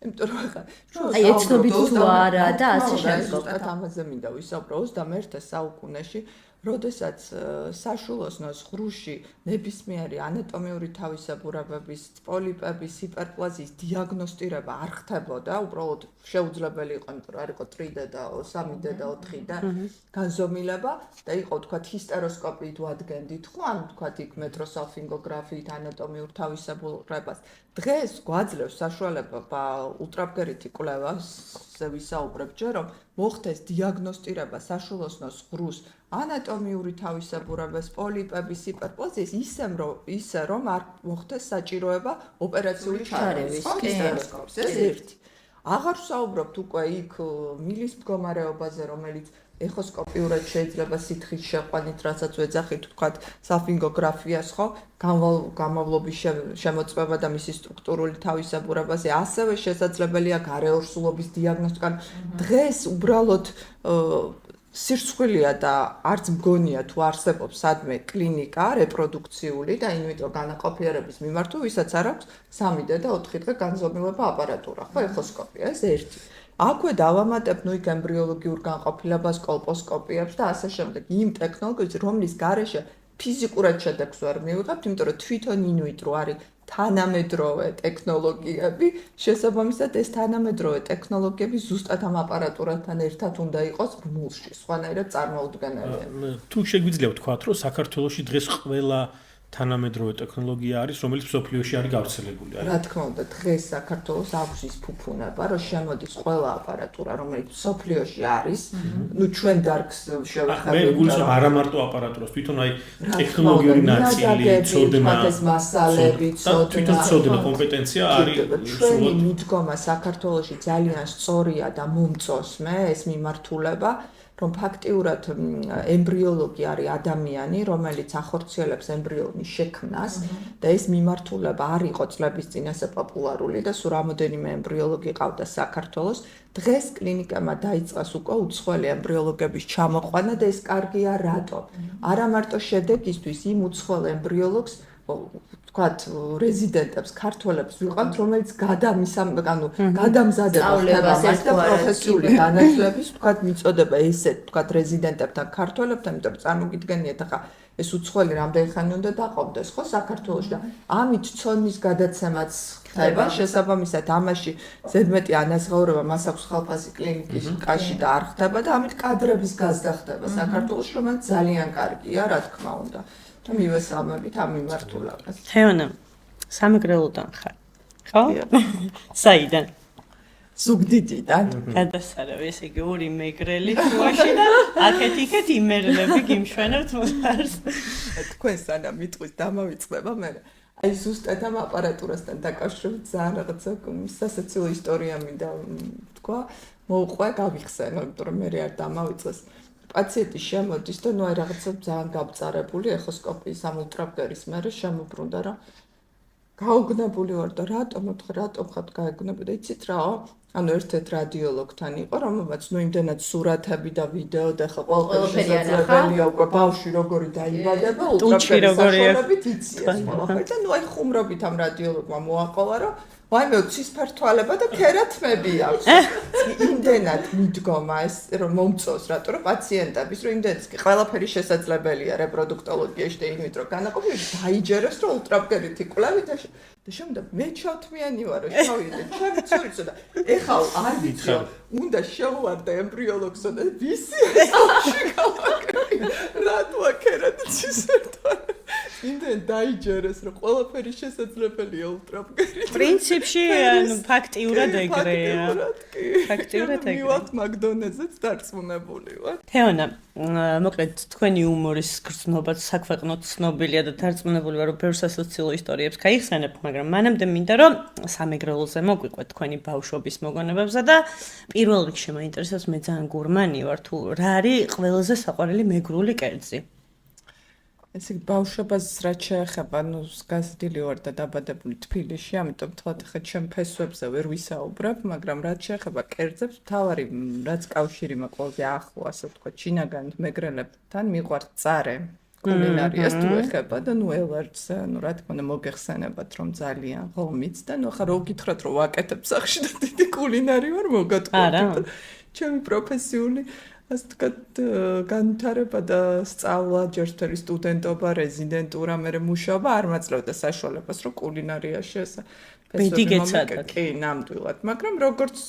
იმიტომ რომ აი ეცნობით თუ არა და ასე შემდგომ. ამაზე მინდა ვისაუბრო 21 საუკუნეში როდესაც საშულოსნოს ღრუში ნებისმიერი ანატომიური თავისებურებების, პოლიპების, ჰიპერპლაზიის დიაგნოსტირება არ ხდებოდა, უბრალოდ შეუძლებელი იყო, იმიტომ რომ არ იყო 3D და 3D და 4D განზომილება და იყო თქვათ ჰისტეროსკოპიით ვადგენდით ხო, ან თქვათ იქ მეტროსალფინგოგრაფიით ანატომიურ თავისებურებას. დღეს გვაძლევს საშუალება ულტრაბგერითი კვლევაზე ვისაუბრებ ჯერ რომ მოხდეს დიაგნოსტირება საშულოსნოს ღრუს ანატომიური თავისებურების, პოლიპების, ჰიპერპლაზიის ისე რომ არ მოხდეს საჭიროება ოპერაციული ჩარევის ჰისტეროსკოპს. ეს ერთი. აღარ ვსაუბრობთ უკვე იქ მილის მდგომარეობაზე, რომელიც ეხოსკოპიურად შეიძლება სითხის შეყვანით, რასაც ვეძახით, თქვათ, სალფინგოგრაფიას, ხო? გამავლობის შემოწმება და მისი სტრუქტურული თავისებურებაზე, ასევე შესაძლებელია გარეორსულობის დიაგნოსტიკა. დღეს უბრალოდ სირცხვილია და არც მგონია თუ არსებობს სადმე კლინიკა რეპროდუქციული და ინვიტრო განაყოფიერების მიმართ, ვისაც არ აქვს 3D და 4D განზომილება აპარატურა, ხო, ეხოსკოპია, ეს ერთი. აქვე დავამატებ ნუ იქ ემბრიოლოგიურ განყოფილებას, კოლპოსკოპიებს და ასე შემდეგ. იმ ტექნოლოგიებს, რომლის გარეშე ფიზიკურად შედეგს ვერ მივიღებთ, იმიტომ რომ თვითონ ინვიტრო არის თანამედროვე ტექნოლოგიები, შესაბამისად ეს თანამედროვე ტექნოლოგიები ზუსტად ამ აპარატურასთან ერთად უნდა იყოს ღმულში, სხვანაირად წარმოუდგენელია. თუ შეგვიძლია ვთქვათ, რომ საქართველოში დღეს ყველა თანამედროვე ტექნოლოგია არის, რომელიც მსოფლიოში არის გავრცელებული. რა თქმა უნდა, დღეს საქართველოს აქვს ის ფუფუნება, რომ შემოდის ყველა აპარატურა, რომელიც მსოფლიოში არის, ნუ ჩვენ დარგს შევეხებთ. მე გულისხმობ არა მარტო აპარატურას, თვითონ აი ტექნოლოგიური ნაწილი, ცოდნა, მასალები, თვითონ ცოდნა, კომპეტენცია არის ჩვენი მიდგომა საქართველოში ძალიან სწორია და მომწონს ეს მიმართულება. რომ ფაქტიურად ემბრიოლოგი არის ადამიანი, რომელიც ახორციელებს ემბრიონის შექმნას და ეს მიმართულება არ იყო წლების წინ ასე პოპულარული და სულ რამოდენიმე ემბრიოლოგი ყავდა საქართველოს. დღეს კლინიკებმა დაიწყეს უკვე უცხოელი ემბრიოლოგების ჩამოყვანა და ეს კარგია რატო? არა მარტო შედეგისთვის იმ უცხოელ ემბრიოლოგს თქვათ რეზიდენტებს, ქართველებს ვიყავთ, რომელიც გადამზადება მას და პროფესიული განათლების, თქვათ, მიწოდება ესეთ, თქვათ, რეზიდენტებთან, ქართველებთან, იმიტომ რომ წარმოგიდგენიათ, ახლა ეს უცხოელი რამდენი ხანი უნდა დაყავდეს, ხო, საქართველოში და ამით ცოდნის გადაცემაც ხდება, შესაბამისად, ამაში ზედმეტი ანაზღაურება მას აქვს ხალხასი კლინიკის კაში და არ ხდება და ამით კადრების გაზრდა ხდება საქართველოში, რომელიც ძალიან კარგია, რა თქმა უნდა. და მივესალმებით ამ მიმართულებას. თეონა, სამეგრელოდან ხარ. ხო? საიდან? ზუგდიდიდან. გადასარავი, ესე იგი ორი მეგრელი შუაში და აქეთ-იქეთ იმერლები გიმშვენებთ მხარს. თქვენ სანამ მიტყვის დამავიწყდება მე. აი ზუსტად ამ აპარატურასთან დაკავშირებით ძალიან რაღაცა სასაცილო ისტორია მინდა თქვა, მოუყვე გავიხსენო, იმიტომ რომ მე არ დამავიწყეს. პაციენტი შემოდის და ნუ აი რაღაცა ძალიან გაბწარებული ეხოსკოპიის ამ ულტრაბგერის მერე შემოbrunდა რა. გაუგნებული ვარ და რატომ ხარ გაიგნებული? იცით რაო? ანუ ერთ-ერთ რადიოლოგთან იყო, რომელმაც ნუ იმდენად სურათები და ვიდეო და ხა ყველაფერი შესაძლებელია უკვე ბავშვი როგორი დაიბადება, ულტრაბგერის საშუალებით იცის ყველაფერი და ნუ აი ხუმრობით ამ რადიოლოგმა მოაყოლა რომ ვაიმე ცისფერთვალება და ქერათმები აქვს. იმდენად მიდგომა ეს რომ მომწონს, რატომ რომ პაციენტების რომ იმდენად ყველაფერი შესაძლებელია რეპროდუქტოლოგიაში და ინვიტრო განაყოფიერებაში დაიჯეროს რომ ულტრაბგერითი კვლევით და შემდგომ მე ჩავთმიანი ვარ რომ შევიდე ჩემი ცურიცო და ეხლა არ ვიცი უნდა შევვარდე ემბრიოლოგსო და ვისი რატოა ქერათი ცისფერთვალება იმდენ დაიჯერეს რომ ყველაფერი შესაძლებელია ულტრაბგერით. პრინციპში ანუ ფაქტიურად ეგრეა. ფაქტიურად ეგრეა. მივაქვს მაგდონეზეც დარწმუნებული ვარ. თეონა, მოკლედ თქვენი იუმორის გრძნობა საქვეყნოდ ცნობილია და დარწმუნებული ვარ რომ ბევრ სასაცილო ისტორიებს გაიხსენებ, მაგრამ მანამდე მინდა რომ სამეგრელოზე მოგვიყვეთ თქვენი ბავშვობის მოგონებებზე და პირველ რიგში მაინტერესებს მე ძალიან გურმანი ვარ თუ რა არის ყველაზე საყვარელი მეგრული კერძი. ესე იგი ბავშვობას რაც შეეხება, გაზრდილი ვარ და დაბადებული თბილისში, ამიტომ თქო ხა ჩემ ფესვებზე ვერ ვისაუბრებ, მაგრამ რაც შეეხება კერძებს, თავარი რაც კავშირი მაყოლზე ახლო, ასე ვთქვათ, შინაგანით მეგრელებთან მიყვართ წარე კულინარიას თუ ეხება და ელარჯს, რა თქმა უნდა მოგეხსენებათ რომ ძალიან ღომიც და ხა რო გითხრათ რომ ვაკეთებ სახში და დიდი კულინარი ვარ მოგატყუებთ. ჩემი პროფესიული ასე ვთქვათ, განვითარება და სწავლა, ჯერ სტუდენტობა, რეზიდენტურა, მე მუშაობა არ მაძლევდა საშუალებას, რომ კულინარიაში ესა ბედი გეცადათ. კი, ნამდვილად, მაგრამ როგორც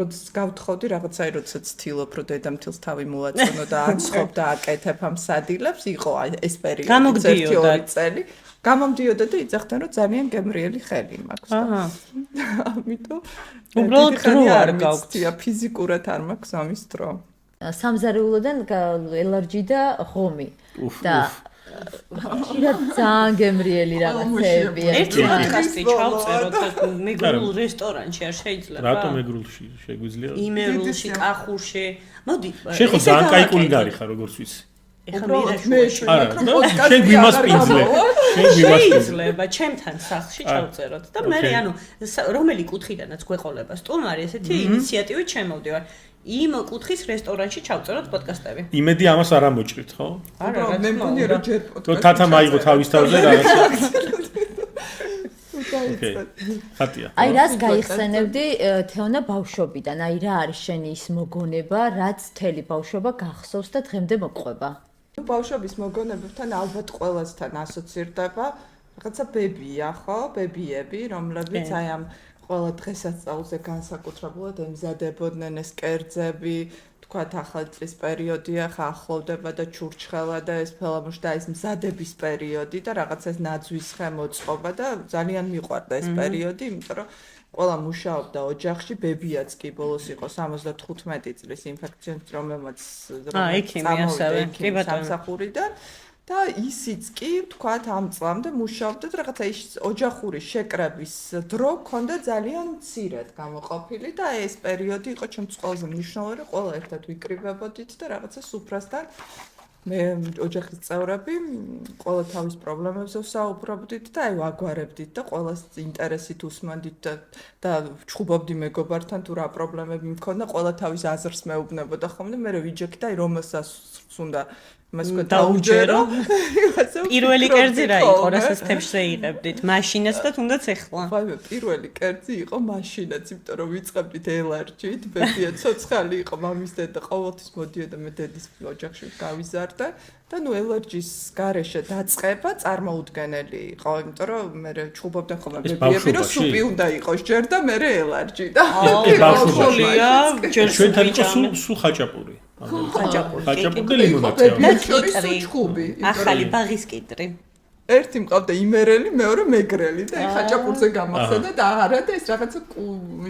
როდესაც გავთხოვდი რაღაცაი, როდესაც ცდილობ, რომ დედამთილს თავი მოაწონო და აცხობ და აკეთებ ამ სადილებს, იყო ეს პერიოდი 1-2 წელი. გამომდიოდა და იძახდნენ, რომ ძალიან გემრიელი ხელი მაქვს. ამიტომ უბრალოდ დრო არ გაქვს. ფიზიკურად არ მაქვს ამის დრო. სამზარეულოდან ელარჯი და ღომი. და ძალიან გემრიელი რაღაცეებია. ერთი პოდკასტი ჩავწეროთ მეგრულ რესტორანში არ შეიძლება? რატომ მეგრულში შეგვიძლია? იმერულში, კახურში. მოდი. შეხო ძალიან კაი კულინარი ხარ როგორც ვიცი. ეხლა შენ გვიმასპინძლე. შეიძლება ჩემთან სახლში ჩავწეროთ და მე ანუ რომელი კუთხიდანაც გვეყოლება სტუმარი ესეთი ინიციატივით შემოვდივარ. იმ კუთხის რესტორანში ჩავწეროთ პოდკასტები. იმედი ამას არ ამოჭრით, ხო? არა, მე მგონია რომ ჯერ პოდკასტი. თათა მაიღო თავის თავზე რაღაცა. ხატია. აი რას გაიხსენებდი თეონა ბავშვობიდან? აი რა არის შენი ის მოგონება, რაც თელი ბავშვობა გახსოვს და დღემდე მოყვება? ბავშვობის მოგონებებთან ალბათ ყველასთან ასოცირდება რაღაცა ბებია, ხო? ბებიები, რომლებიც აი ამ ყველა დღესასწაულზე განსაკუთრებულად ემზადებოდნენ ეს კერძები, თქვათ ახალი წლის პერიოდია, ხა ახლოვდება და ჩურჩხელა და ეს ფელამუშ და ეს მზადების პერიოდი და რაღაცა ეს ნაძვის ხე მოწყობა და ძალიან მიყვარდა ეს პერიოდი, იმიტომ რომ ყველა მუშაობდა ოჯახში, ბებიაც კი ბოლოს იყო 75 წლის ინფექციის, რომელმაც სამსახურიდან და ისიც კი, თქვათ, ამ წლამდე მუშაობდა და რაღაცა ის ოჯახური შეკრების დრო ქონდა ძალიან მცირედ გამოყოფილი და ეს პერიოდი იყო ჩემთვის ყველაზე მნიშვნელოვანი, ყველა ერთად ვიკრიბებოდით და რაღაცა სუფრასთან მე ოჯახის წევრები ყველა თავის პრობლემებზე ვსაუბრობდით და აი ვაგვარებდით და ყველას ინტერესით უსმენდით და ჩხუბობდი მეგობართან თუ რა პრობლემები მქონდა, ყველა თავის აზრს მეუბნებოდა ხოლმე, მე ვიჯექი და აი რომელსაც უნდა მას დაუჯერო. პირველი კერძი რა იყო, რასაც თებს შეიღებდით? მაშინაც და თუნდაც ეხლა. ვაიმე, პირველი კერძი იყო მაშინაც, იმიტომ რომ ვიწყებდით ელარჯით, ბებია ცოცხალი იყო, მამის დედა ყოველთვის მოდიოდა, მე დედის ოჯახში გავიზარდა და ნუ ელარჯის გარეშე დაწყება წარმოუდგენელი იყო, იმიტომ რომ მე ჩხუბობდნენ ხოლმე ბებიები, რომ სუპი უნდა იყოს ჯერ და მე ელარჯი და ბავშვია, ჯერ ჩვენთან იყო სულ ხაჭაპური. ხაჭაპური და ლიმონაცია. ახალი ბაღის კიტრი. ერთი მყავდა იმერელი, მეორე მეგრელი და ხაჭაპურზე გამახსენდა და არა და ეს რაღაცა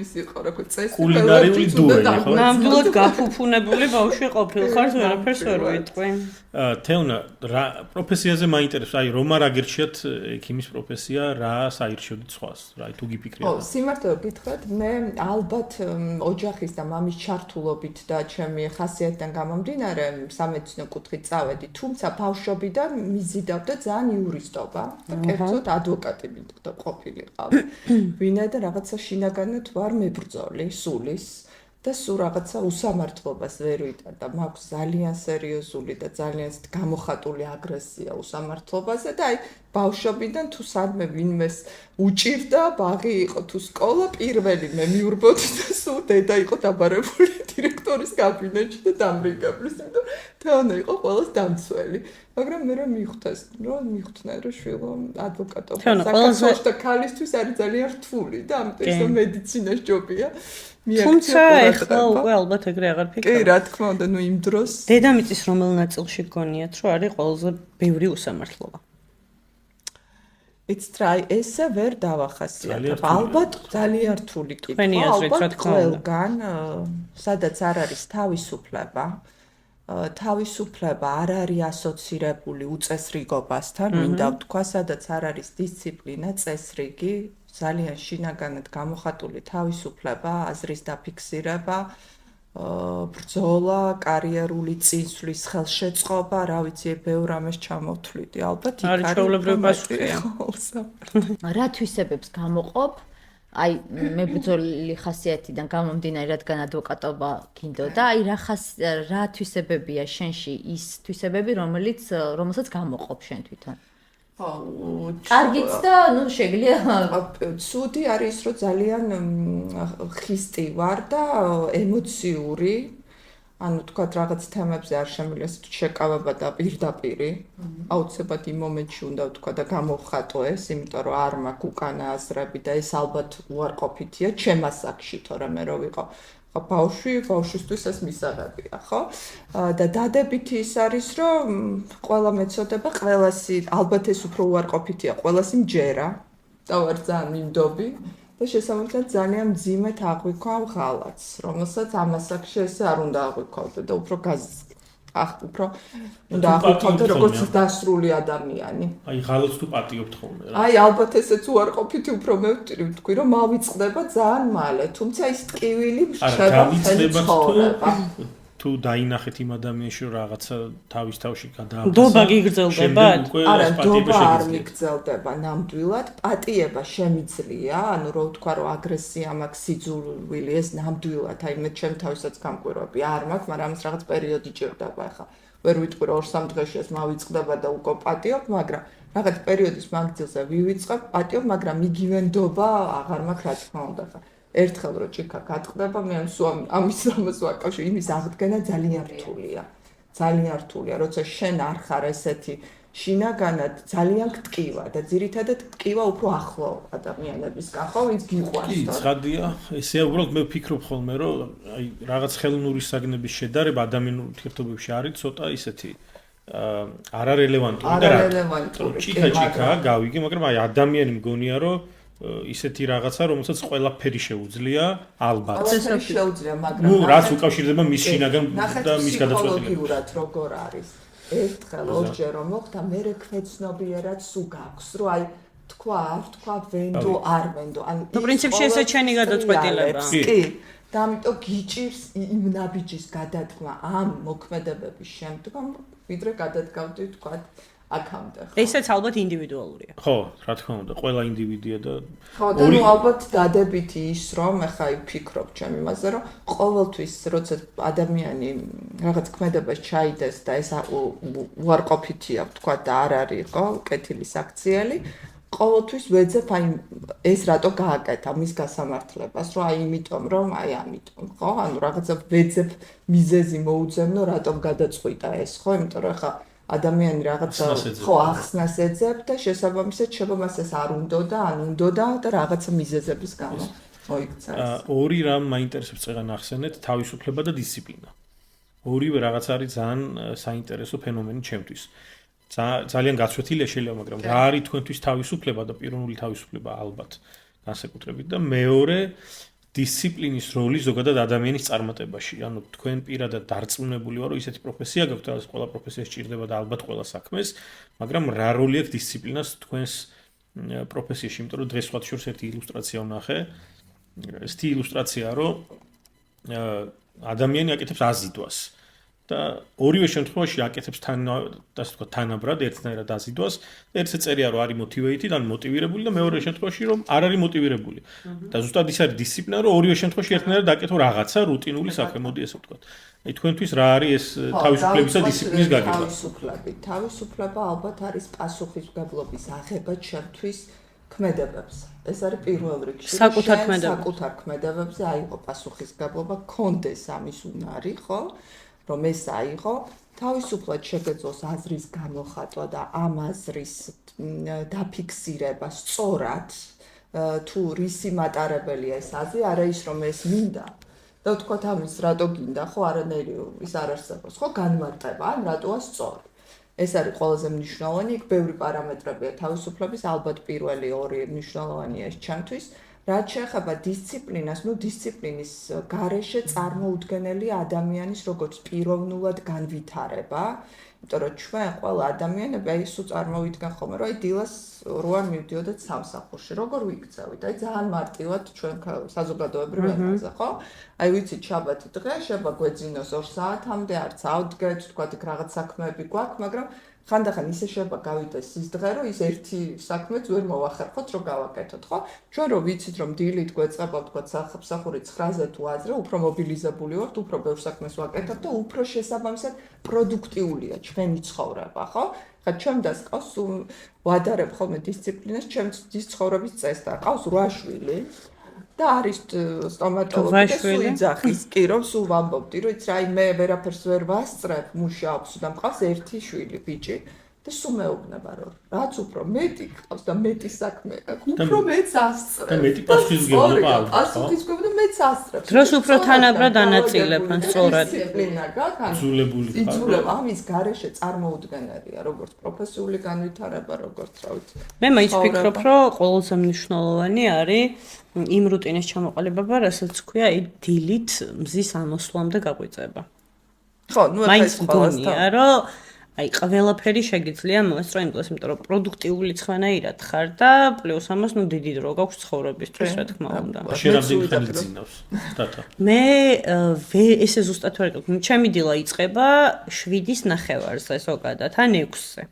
ის იყო, რა ქვია, წესი კულინარიული დუელი, ხო? ნამდვილად გაფუფუნებული ბავშვი ყოფილხარ, ვერაფერს ვერ ვიტყვი. თეონა, რა პროფესიაზე მაინტერესებს? აი, რომ არ აგერჩიათ ექიმის პროფესია, რა საირჩიოდით სხვას? რა თუ გიფიქრია? ო, სიმართლე გითხრათ, მე ალბათ ოჯახის და მამის ჩართულობით და ჩემი ხასიათიდან გამომდინარე სამედიცინო კუთხით წავედი, თუმცა ბავშვობიდან მიზიდავდა ძალიან იურისტობა და კერძოდ ადვოკატი მინდოდა ყოფილიყავი. ვინაიდან რაღაცა შინაგანად ვარ მებრძოლი სულის და სულ რაღაცა უსამართლობას ვერ ვიტარდა. მაქვს ძალიან სერიოზული და ძალიან გამოხატული აგრესია უსამართლობაზე და აი ბავშვობიდან თუ სადმე ვინმეს უჭირდა, ბაღი იყო თუ სკოლა, პირველი მე მიურბოდი და სულ დედა იყო დაბარებული დირექტორის კაბინეტში და დამრიგებლის, იმიტომ თეონა იყო ყველას დამცველი. მაგრამ მე რომ მიხვდნენ რომ შვილო ადვოკატობა საქართველოს და ქალისთვის არის ძალიან რთული და ამიტომ ეს მედიცინის ჯობია. თუმცა ეხლა უკვე ალბათ ეგრე აღარ ფიქრობ. კი, რა თქმა უნდა, ნუ იმ დროს დედამიწის რომელ ნაწილში გონიათ, რომ არის ყველაზე ბევრი უსამართლობა? It's try ესე ვერ დავახასიათებ. ალბათ ძალიან რთული კითხვა. ალბათ ყველგან სადაც არ არის თავისუფლება, თავისუფლება არ არის ასოცირებული უწესრიგობასთან, მინდა ვთქვა, სადაც არ არის დისციპლინა, წესრიგი, ძალიან შინაგანად გამოხატული თავისუფლება, აზრის დაფიქსირება ბრძოლა, კარიერული წინსვლის ხელშეწყობა, რა ვიცი, ბევრ ამას ჩამოვთვლიდი. ალბათ იქ არის ჩვეულებრივი პასუხია. რა თვისებებს გამოყოფ? აი, მებრძოლი ხასიათიდან გამომდინარე, რადგან ადვოკატობა გინდოდა, აი რა თვისებებია შენში ის თვისებები, რომელსაც გამოყოფ შენ თვითონ? კარგიც და, შეგვიძლია ცუდი არის, რომ ძალიან ხისტი ვარ და ემოციური. ანუ თქვა რაღაც თემებზე არ შემიძლია შეკავება და პირდაპირი. აუცილებლად იმ მომენტში უნდა ვთქვა და გამოვხატო ეს, იმიტომ რომ არ მაქვს უკანა აზრები და ეს ალბათ უარყოფითია ჩემ ასაკში, თორემ მე რო ვიყო ბავშვისთვის ეს მისაღებია, ხო? და დადებითი ის არის, რომ ყველა მეცოდება, ყველასი, ალბათ ეს უფრო უარყოფითია, ყველასი მჯერა და ვარ ძალიან მინდობი. და შესაბამისად ძალიან მძიმედ აღვიქვავ ღალატს, რომელსაც ამ ასაკში ესე არ უნდა აღვიქვავდე და უფრო უნდა აღვიქვავდე როგორც დასრული ადამიანი. აი ღალატს თუ პატიობთ ხოლმე რა. აი ალბათ ესეც უარყოფითი უფრო მე ვთქვი, რომ მავიწყდება ძალიან მალე, თუმცა ის ტკივილი რჩება ცხოვრება. თუ დაინახეთ იმ ადამიანში რომ რაღაცა თავის თავში გადააფასა. ნდობა გიგრძელდება? არა, ნდობა არ მიგრძელდება ნამდვილად, პატიება შემიძლია, ანუ რო ვთქვა რომ აგრესია მაქვს, სიძულვილი ეს ნამდვილად, აი მე ჩემ თავისაც გამკვირვები არ მაქვს, მაგრამ ამის რაღაც პერიოდი ჭირდება ახლა. ვერ ვიტყვი რომ 2-3 დღეში ეს მავიწყდება და უკვე პატიობ, მაგრამ რაღაც პერიოდის მანძილზე ვივიწყებ, პატიობ, მაგრამ იგივე ნდობა აღარ მაქვს რა თქმა უნდა. ერთხელ რო ჭიქა გატყდება, მე ამის რამას ვაკავშირებ, იმის აღდგენა ძალიან რთულია. ძალიან რთულია, როცა შენ არ ხარ ესეთი შინაგანად ძალიან გტკივა და ძირითადად გტკივა უფრო ახლო ადამიანებისგან, ხო, ვინც გიყვარს. კი, ცხადია, ესეა უბრალოდ მე ვფიქრობ ხოლმე, რომ აი რაღაც ხელოვნური საგნების შედარება ადამიანურ ურთიერთობებში არის ცოტა ისეთი არარელევანტური და არარელევანტური. ჭიქა გავიგე, მაგრამ აი ადამიანი მგონია, რომ ისეთი რაღაცა, რომელსაც ყველაფერი შეუძლია, ალბათ. ყველაფერი შეუძლია, მაგრამ ნუ რაც უკავშირდება მის შინაგან და მის გადაწყვეტილებას. ფსიქოლოგიურად როგორ არის? ერთხელ ორჯერ რომ მოხდა, მერე ქვეცნობიერად სულ გაქვს, რომ აი თქვა, არ თქვა, ვენდო, არ ვენდო. ანუ პრინციპში ესე ჩენი გადაწყვეტილება. კი. და ამიტომ გიჭირს იმ ნაბიჯის გადადგმა ამ მოქმედებების შემდგომ, ვიდრე გადადგავდი თქვა აქამდე. ესეც ალბათ ინდივიდუალურია. ხო, რა თქმა უნდა, ყველა ინდივიდია და ხო, და ნუ ალბათ დადებითი ის, რომ ახლა ვფიქრობ ჩემ იმაზე, რომ ყოველთვის როცა ადამიანი რაღაც ქმედებას ჩაიდეს და ეს უარყოფითია, თქვა და არ არის, ხო, კეთილი საქციელი, ყოველთვის ვეძებ აი ეს რატო გააკეთა მის გასამართლებას, რომ აი იმიტომ, რომ აი ამიტომ, ხო? ანუ რაღაცა ვეძებ მიზეზი მოუძებნო, რატომ გადაწყვიტა ეს, ხო? იმიტომ რომ ახლა ადამიანი რაღაცა ხო ახსნას ეძებ და შესაბამისად შეგომას ეს არ უნდოდა, ან უნდოდა და რაღაცა მიზეზების გამო მოიქცა ეს. ორი რამ მაინტერესებს წეგან ახსენეთ, თავისუფლება და დისციპლინა. ორივე რაღაც არის ძალიან საინტერესო ფენომენი ჩემთვის. ძალიან გაცვეთილია შეიძლება, მაგრამ რა არის თქვენთვის თავისუფლება და პიროვნული თავისუფლება ალბათ განსაკუთრებით და მეორე დისციპლინის როლი ზოგადად ადამიანის წარმატებაში. ანუ თქვენ პირადად დარწმუნებული ვარ, რომ ისეთი პროფესია გაქვთ, რაც ყველა პროფესიას სჭირდება და ალბათ ყველა საქმეს, მაგრამ რა როლი აქვს დისციპლინას თქვენს პროფესიაში? იმიტომ რომ დღეს სხვათა შორის ერთი ილუსტრაცია ვნახე. ეს ილუსტრაცია, რომ ადამიანი აკეთებს აზიდვას და ორივე შემთხვევაში აკეთებს თანაბრად ერთნაირად აზიდვას. ერთზე წერია რომ არის motivated, ან მოტივირებული და მეორე შემთხვევაში რომ არ არის მოტივირებული. და ზუსტად ის არის დისციპლინა, რომ ორივე შემთხვევაში ერთნაირად აკეთო რაღაცა რუტინული საქმე, მოდი ესე ვთქვათ. აი თქვენთვის რა არის ეს თავისუფლების და დისციპლინის გაგება? თავისუფლება ალბათ არის პასუხისმგებლობის აღება ჩემთვის ქმედებებს. ეს არის პირველ რიგში. საკუთარ ქმედებებზე აიღო პასუხისმგებლობა, კონდეს ამის უნარი, ხო? რომ ეს აიღო, თავისუფლად შეგეძლოს აზრის გამოხატვა და ამ აზრის დაფიქსირება სწორად, თუ რისი მატარებელია ეს აზრი, არა ის რომ ეს მინდა. და ვთქვათ ამის რატო გინდა, ხო, არანაირი ის არ არსებობს, ხო, განმარტება, ან რატოა სწორი. ეს არის ყველაზე მნიშვნელოვანი, იქ ბევრი პარამეტრებია თავისუფლების, ალბათ პირველი ორი მნიშვნელოვანია ეს ჩემთვის, რაც შეეხება დისციპლინას, დისციპლინის გარეშე წარმოუდგენელი ადამიანის როგორც პიროვნულად განვითარება, იმიტომ რომ ჩვენ ყველა ადამიანები აი სულ წარმოვიდგენ ხოლმე, რომ აი დილას 8-არ მივდიოდეთ სამსახურში, როგორ ვიქცევით? აი ძალიან მარტივად ჩვენ საზოგადოებრივ ენაზე, ხო? აი ვიცით შაბათი დღე, შეიძლება გვეძინოს 2 საათამდე, არც ავდგეთ, თქვათ იქ რაღაც საქმეები გვაქვს, მაგრამ ხანდახან ისე შეიძლება გავიდეს ის დღე, რომ ის ერთი საქმეც ვერ მოვახერხოთ, რომ გავაკეთოთ, ხო? ჩვენ რო ვიცით, რომ დილით გვეწყება, თქვათ, სამსახური 9-ზე თუ 10-ზე, უფრო მობილიზებული ვართ, უფრო ბევრ საქმეს ვაკეთებ და უფრო შესაბამისად პროდუქტიულია ჩვენი ცხოვრება, ხო? ხა ჩვენ დასყავს ვადარებ ხოლმე დისციპლინას, ჩემს ცხოვრების წესთან. ყავს 8 შვილი. და არის სტომატოლოგი და სულ იძახის კი რომ სულ ვამბობდი რომ იცი რა მე ვერაფერს ვერ ვასწრებ მუშაობს და მყავს ერთი შვილი ბიჭი და სულ მეუბნება რომ რაც უფრო მეტი ყავს და მეტი საქმე აქვს უფრო მეც ასწრებ და მეტი პასუხისმგებლობა აქვს პასუხისმგებლობა მეც ასწრებ დროს უფრო თანაბრად ანაწილებენ სწორად დისციპლინა გაქვს იძულებული იძულება ამის გარეშე წარმოუდგენელია როგორც პროფესიული განვითარება როგორც რა ვიცი მე მაინც ვფიქრობ რომ ყველაზე მნიშვნელოვანი არის იმ რუტინის ჩამოყალიბება, რასაც ქვია, დილით მზის ამოსვლამდე გაგვიწება. ხო, მაინც მგონია, რომ აი ყველაფერი შეგიძლია მოესწრო იმ დროს, იმიტომ რომ პროდუქტიული ცხენაირად ხარ და პლუს ამას დიდი დრო გაქვს ცხოვრებისთვის, რა თქმა უნდა. შენ რამდენი ხანი ძინავს? სტატა. მე ესე ზუსტად ვერ ვიყავ. ჩემი დილა იწყება 7:30-ზე ზოგადად, ან 6-ზე.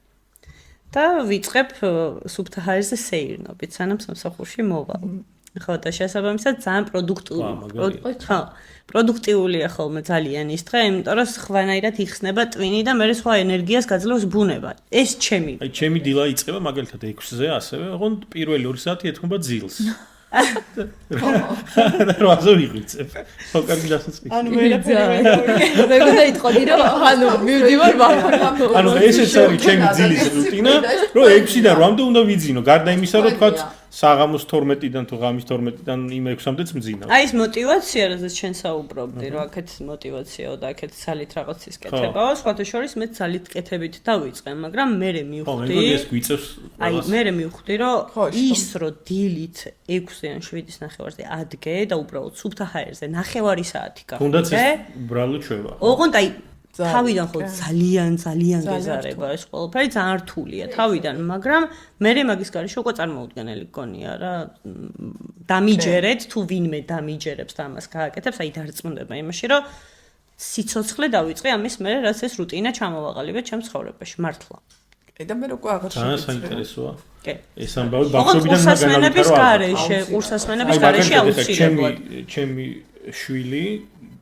და ვიწყებ სუფთა ჰაერზე სეირნობით, სანამ სამსახურში მოვალ. ხო და შესაბამისად ძალიან პროდუქტიულია ხოლმე ძალიან ის დღე, იმიტომ რომ სხვანაირად იხსნება ტვინი და მე სხვა ენერგიას გაძლევს ბუნება. ეს ჩემი. აი ჩემი დილა იწყება მაგალითად 6-ზე ასევე, ოღონდ პირველი 2 საათი ეთქობა ძილს. რაზო ვიღვიწებ. ხო, კარგი დასაწყისი. ანუ ვერაფერი მე გონდა იტყოდი რომ ანუ მივდივარ მაგრამ ანუ ესეც არის ჩემი ძილის რუტინა, რომ 6-დან 8-მდე უნდა ვიძინო, გარდა იმისა, რომ თქვა საღამოს 12-დან თუ ღამის 12-დან იმ 6-მდეც მძინავ. აი ეს мотиваცია, რაზეც შენ საუბრობდი, რომ აქეთ мотиваციაო და აქეთ ძალით რაღაცის კეთებაო, სხვათა შორის მე ძალით კეთებით დავიწყე, მაგრამ მე მივხვდი. ხო, ეს გვიწევს. აი მე მივხვდი, რომ ის რომ დილით 6-დან 7:30-ზე ადგე და უბრალოდ სუფთა ჰაერზე 9 საათი გახდე. თუნდაც ეს უბრალოდ ჩვევა. ოღონდ აი თავიდან ხო ძალიან გეზარება ეს ყველაფერი ძალიან რთულია თავიდან, მაგრამ მე მაგის გარეშე უკვე წარმოუდგენელი გონია რა. დამიჯერეთ თუ ვინმე დამიჯერებს და ამას გააკეთებს, აი დარწმუნდება იმაში, რომ სიცოცხლე დავიწყე ამის მერე, რაც ეს რუტინა ჩამოვაყალიბე ჩემს ცხოვრებაში, მართლა. და მე როგორ აღარ ძალიან საინტერესოა. კი. ეს ამბავი ბავშვობიდან მაგალითად ყურსასმენების გარეშე აუცილებლად. ჩემი შვილი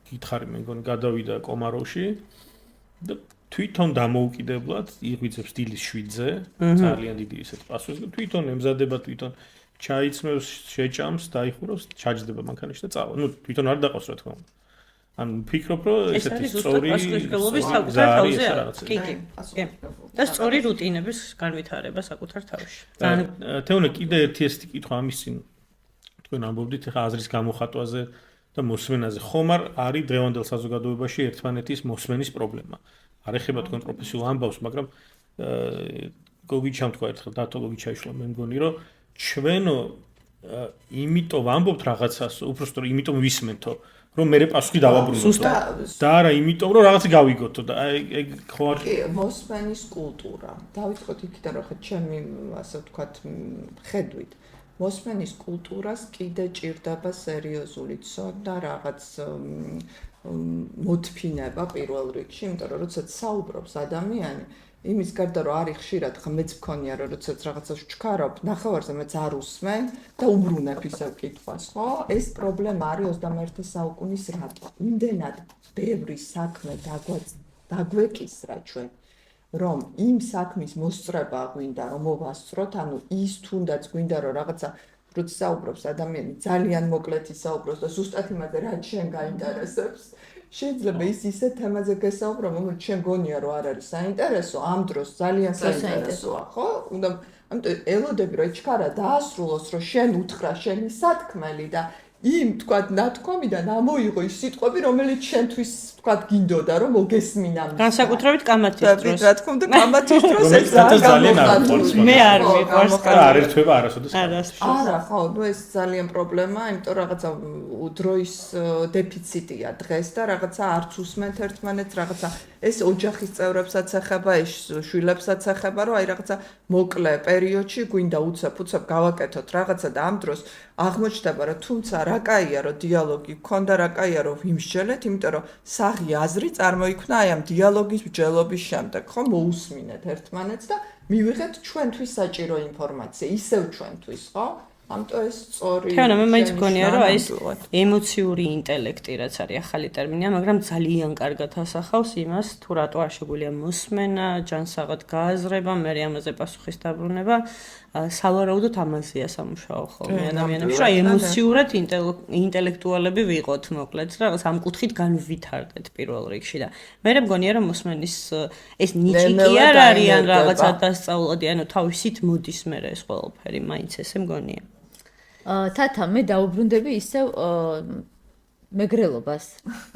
გითხარი მე მგონი გადავიდა კომაროვში და თვითონ დამოუკიდებლად იღვიძებს დილის 7-ზე, ძალიან დიდი ისეთ პასუხს, თვითონ ემზადება, თვითონ ჩაიცმევს, შეჭამს, დაიხურავს, ჩაჯდება მანქანაში და წავა. თვითონ არ დაყავს რა თქმა უნდა. ანუ ვფიქრობ, რომ ესეთი სწორი პასუხისმგებლობის საკუთარ თავზე არის. კი. და სწორი რუტინების განვითარება საკუთარ თავში. თეონე კიდე ერთი ესეთი კითხვა ამის წინ თქვენ ამბობდით ხა აზრის გამოხატვაზე და მოსმენაზე. ხომ არის დღევანდელ საზოგადოებაში ერთმანეთის მოსმენის პრობლემა. არ ეხება თქვენ პროფესიულ ამბავს, მაგრამ გოგიჩამ თქვა ერთხელ დათოლოგი ჩაიშლა, მე მგონი რომ ჩვენო იმიტომ ვამბობთ რაღაცას, უბრალოდ იმიტომ ვისმენთო, რომ მე პასუხი დავაბრუნოთ. და არა იმიტომ რომ რაღაცა გავიგოთო და ეგ ხო არ მოსმენის კულტურა. დავიწყოთ იქიდან რომ ხა ჩემი ასე ვთქვათ ხედვით მოსმენის კულტურას კიდე ჭირდება სერიოზული ცოდნა რაღაც მოთფინება პირველ რიგში, იმიტომ რომ როდესაც საუბრობს ადამიანი, იმის გარდა რომ არის ხშირად, ხა მეც მქონია რომ როდესაც რაღაცას ვჩქარობ, ნახევარზე მეც არ უსმენ და უბრუნებ ისევ კითხვას, ხო? ეს პრობლემა არის 21 საუკუნის რატო? იმდენად ბევრი საქმე დაგვეკისრა ჩვენ. რომ იმ საქმის მოსწრება გვინდა რომ მოვასწროთ, ანუ ის თუნდაც გვინდა რომ რაღაცა როცა საუბრობს ადამიანი ძალიან მოკლედ ისაუბროს და ზუსტად იმაზე რაც შენ გაინტერესებს, შეიძლება ის ისეთ თემაზე გესაუბრო, რომელიც შენ გონია რომ არ არის საინტერესო, ამ დროს ძალიან საინტერესოა, ხო? უნდა ამიტომ ელოდები რომ ჩქარა დაასრულოს, რომ შენ უთხრა შენი სათქმელი და იმ თქვა ნათქვამიდან ამოიღო ის სიტყვები, რომელიც შენთვის თქვა გინდოდა რომ მოგესმინა. განსაკუთრებით კამათის დროს. რა თქმა უნდა, კამათის დროს ეს ძალიან არ მოყვარს. მე არ მიყვარს არ ერთვება არასოდეს. არა, ხო, ნუ ეს ძალიან პრობლემაა, იმიტომ რაღაცა დროის დეფიციტია დღეს და რაღაცა არც უსმენთ ერთმანეთს, რაღაცა ეს ოჯახის წევრებსაც ეხება, ეს შვილებსაც ეხება, რომ აი რაღაცა მოკლე პერიოდში გვინდა უცებ გავაკეთოთ რაღაცა და ამ დროს აღმოჩნდება რომ თუმცა რა კაია რომ დიალოგი გქონდა, რა კაია რომ ვიმსჯელეთ, იმიტომ რომ საღი აზრი წარმოიქმნა აი ამ დიალოგის მსჯელობის შემდეგ, ხო, მოусმინეთ ერთმანეთს და მივიღეთ ჩვენთვის საჭირო ინფორმაცია, ისევ ჩვენთვის, ხო? ამიტომ ეს სწორი. თეონა, მე მაინც მგონია რომ ეს ემოციური ინტელექტი რაც არის ახალი ტერმინია, მაგრამ ძალიან კარგად ასახავს იმას, თუ რატო არ შეგვიძლია მოსმენა, ჯანსაღად გააზრება, მე ამაზე პასუხის დაბრუნება, სავარაუდოდ ამაზეა სამუშაო ხოლმე ადამიანებში, რომ ემოციურად ინტელექტუალები ვიყოთ, მოკლედ, რაღაც ამ კუთხით განვითარდეთ პირველ რიგში და მე მგონია რომ მოსმენის ეს ნიჭი კი არ არის ან რაღაცა დასწავლადი, ანუ თავისით მოდის მე ეს ყველაფერი, მაინც ესე მგონია. თათა, მე დაუბრუნდები ისევ მეგრელობას.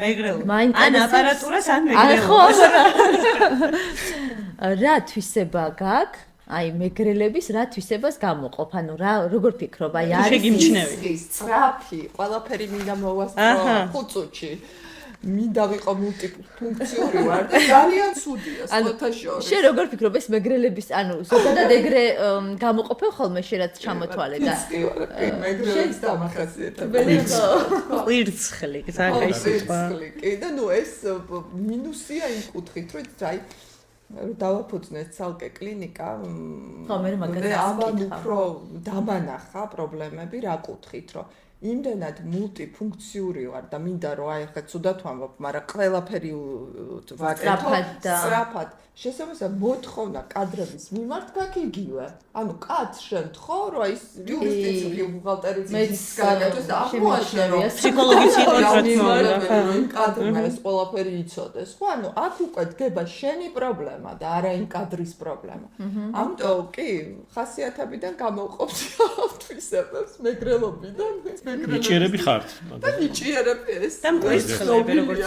ან აპარატურას ან მეგრელობას. რა თვისება გაქვს? აი მეგრელების რა თვისებას გამოყოფ? ანუ რა როგორ ფიქრობ? აი არის სწრაფი, ყველაფერი მინდა მოვასწრო 5 წუთში. მინდა ვიყო მულტიფუნქციური ვარ და ძალიან ცუდია სოთაშორის. შენ როგორ ფიქრობ ეს მეგრელების, ანუ ზოგადად ეგრე გამოყოფენ ხოლმე შენ რაც ჩამოთვალე და მეგრელების დამახასიათებელი. ყვირცხლი, ძალიან სიტყვა. კი და ნუ ეს მინუსია იმ კუთხით, რომ აი დავაფუძნეთ ცალკე კლინიკა. ხო, მე მაგას ამან უფრო დამანახა პრობლემები რა კუთხით, რომ იმდენად მულტიფუნქციური ვარ და მინდა რომ აი ხა ცუდად ვამბობ, მაგრამ ყველაფერი ვაკეთო სწრაფად. შესაბამისად მოთხოვნა კადრების მიმართ გაქვს იგივე. ანუ კადრს შენ თხოვ, რომ ის იურისტიციული ბუღალტერიის გაკეთოს და აღმოაჩინო რომ ფსიქოლოგიც იყოს რა თქმა უნდა. იმ კადრმა ეს ყველაფერი იცოდეს. ხო, ანუ აქ უკვე დგება შენი პრობლემა და არა იმ კადრის პრობლემა. ამიტომ კი, ხასიათებიდან გამოვყოფთ თვისებებს მეგრელობიდან. ნიჭიერები ხართ. და ნიჭიერები ეს. და მკვირცხლები როგორც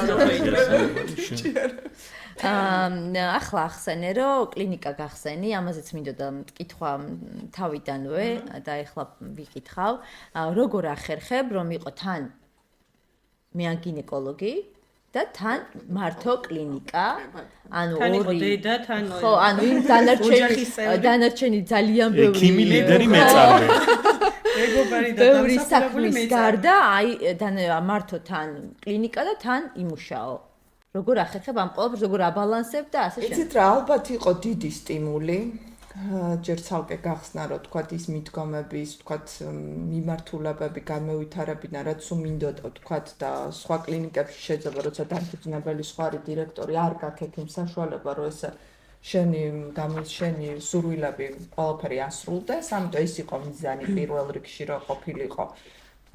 ახლა ახსენე რომ კლინიკა გახსენი, ამაზეც მინდოდა მკითხვა თავიდანვე და ახლა ვიკითხავ, როგორ ახერხებ რომ იყო თან მე ან გინეკოლოგი და თან მართო კლინიკა, ანუ ორი ხო, ანუ იმ დანარჩენი ძალიან ბევრი ექიმი ლიდერი მეწარმე. მეგობარი და ბევრი საქმის გარდა აი მართო თან კლინიკა და თან იმუშაო. როგორ ახერხებ ამ ყველაფერს, როგორ აბალანსებ და ასე შემდეგ. იცით რა, ალბათ იყო დიდი სტიმული. ჯერ ცალკე გახსნა, რომ თქვათ ის მიდგომების, თქვათ მიმართულებები განმევითარებინა, რაც უმინდოდა, თქვათ და სხვა კლინიკებში შეიძლება როცა დამფუძნებელი სხვა დირექტორი არ გაქვს ექიმ საშუალება, რომ ეს შენი სურვილები ყველაფერი ასრულდეს, ამიტომ ეს იყო მიზანი პირველ რიგში, რომ ყოფილიყო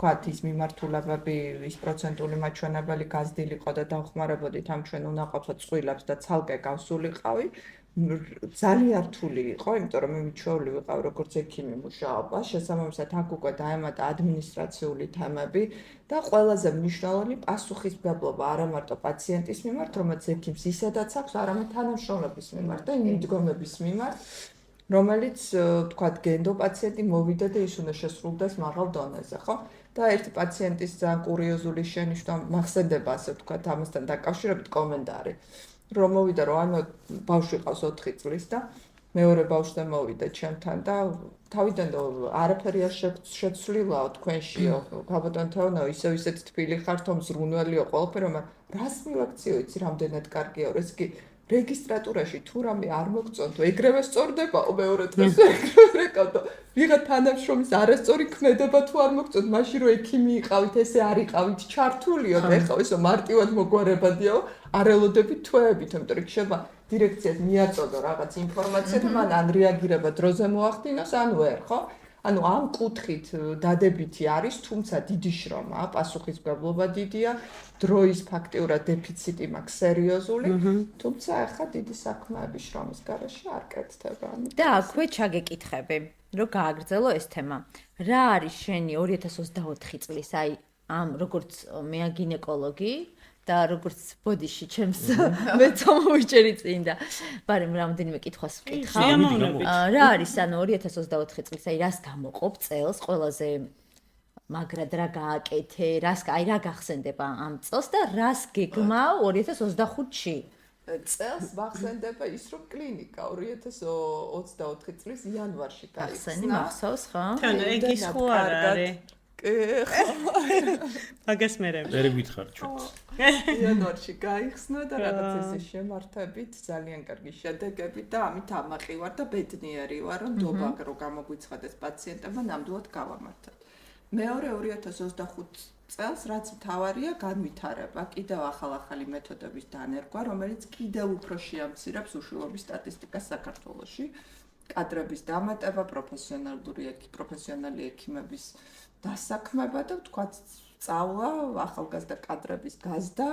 თქვათ ის მიმართულებები, ის პროცენტული მაჩვენებელი გაზრდილიყო და დავხმარებოდით ამ ჩვენ უნაყოფო წყვილებს და ცალკე გავსულიყავი. ძალიან რთული იყო, იმიტომ რომ მე მიჩვეული ვიყავ როგორც ექიმი მუშაობა, შესაბამისად აქ უკვე დაემატა ადმინისტრაციული თემები და ყველაზე მნიშვნელოვანი პასუხისმგებლობა არა მარტო პაციენტის მიმართ, რომელიც ექიმს ისედაც აქვს, არამედ თანამშრომლების მიმართ და იმ მიდგომების მიმართ, რომელიც თქვათ გენდო პაციენტი მოვიდა და ის უნდა შესრულდეს მაღალ დონეზე, ხო? და ერთი პაციენტის ძალიან კურიოზული შენიშვნა მახსენდება, ასე ვთქვათ, ამასთან დაკავშირებით კომენტარი. რომ მოვიდა რომ ანუ ბავშვი ყავს 4 წლის და მეორე ბავშვი მოვიდა ჩემთან და თავიდან არაფერი არ შეცვლილაო თქვენშიო გაბატონ თეონო ისეთ თბილი ხართ რომ ზრუნველიო ყველაფერი რომ რას მივაქციო იცი რამდენად კარგია ეს კი რეგისტრატურაში თუ რამე არ მოგწონთ ეგრევე სწორდებაო მეორე დღეს ეგრევე რეკავდო ვიღა თანამშრომლის არასწორი ქმედება თუ არ მოგწონთ მაშინ რომ ექიმი იყავით ესე არ იყავით ჩართულიო და ეხლა ესო მარტივად მოგვარებადიო არ ელოდებით თვეებით იმიტომ რომ შეიძლება დირექციას მიაწოდო რაღაც ინფორმაცია და მან ან რეაგირება დროზე მოახდინოს ან ვერ ხო ანუ ამ კუთხით დადებითი არის, თუმცა დიდი შრომაა, პასუხისმგებლობა დიდია, დროის ფაქტიურად დეფიციტი მაქვს სერიოზული, თუმცა ახლა დიდი საქმეები შრომის გარეშე არ კეთდება. და აქვე ჩაგეკითხები, რომ გააგრძელო ეს თემა. რა არის შენი 2024 წლის, აი ამ როგორც მე გინეკოლოგი და როგორც ბოდიში ჩემს მეც მომიჭერი წინ და ბარემ რამდენიმე კითხვას ვკითხავ. რა არის ანუ 2024 წლის აი რას გამოყოფ წელს ყველაზე მაგრად რა გააკეთე, რა გახსენდება ამ წელს და რას გეგმავ 2025-ში? წელს მახსენდება ის რომ კლინიკა 2024 წლის იანვარში გაიხსნა. მახსოვს ხო? თეონა ეგ ის ხო არ არის? მაგას მე გითხარ ჩვენს. იანვარში გაიხსნა და რაღაც ესე შემართებით ძალიან კარგი შედეგები და ამით ამაყივარ და ბედნიერი ვარ რომ დობა რო გამოგვიცხადეს პაციენტებმა ნამდვილად გავამართათ. მეორე 2025 წელს რაც მთავარია განვითარება, კიდევ ახალ-ახალი მეთოდების დანერგვა, რომელიც კიდევ უფრო შეამცირებს უშვილობის სტატისტიკას საქართველოში, კადრების დამატება, პროფესიონალი ექიმების დასაქმება და ვთქვათ, სწავლა, ახალგაზრდა კადრების გაზრდა,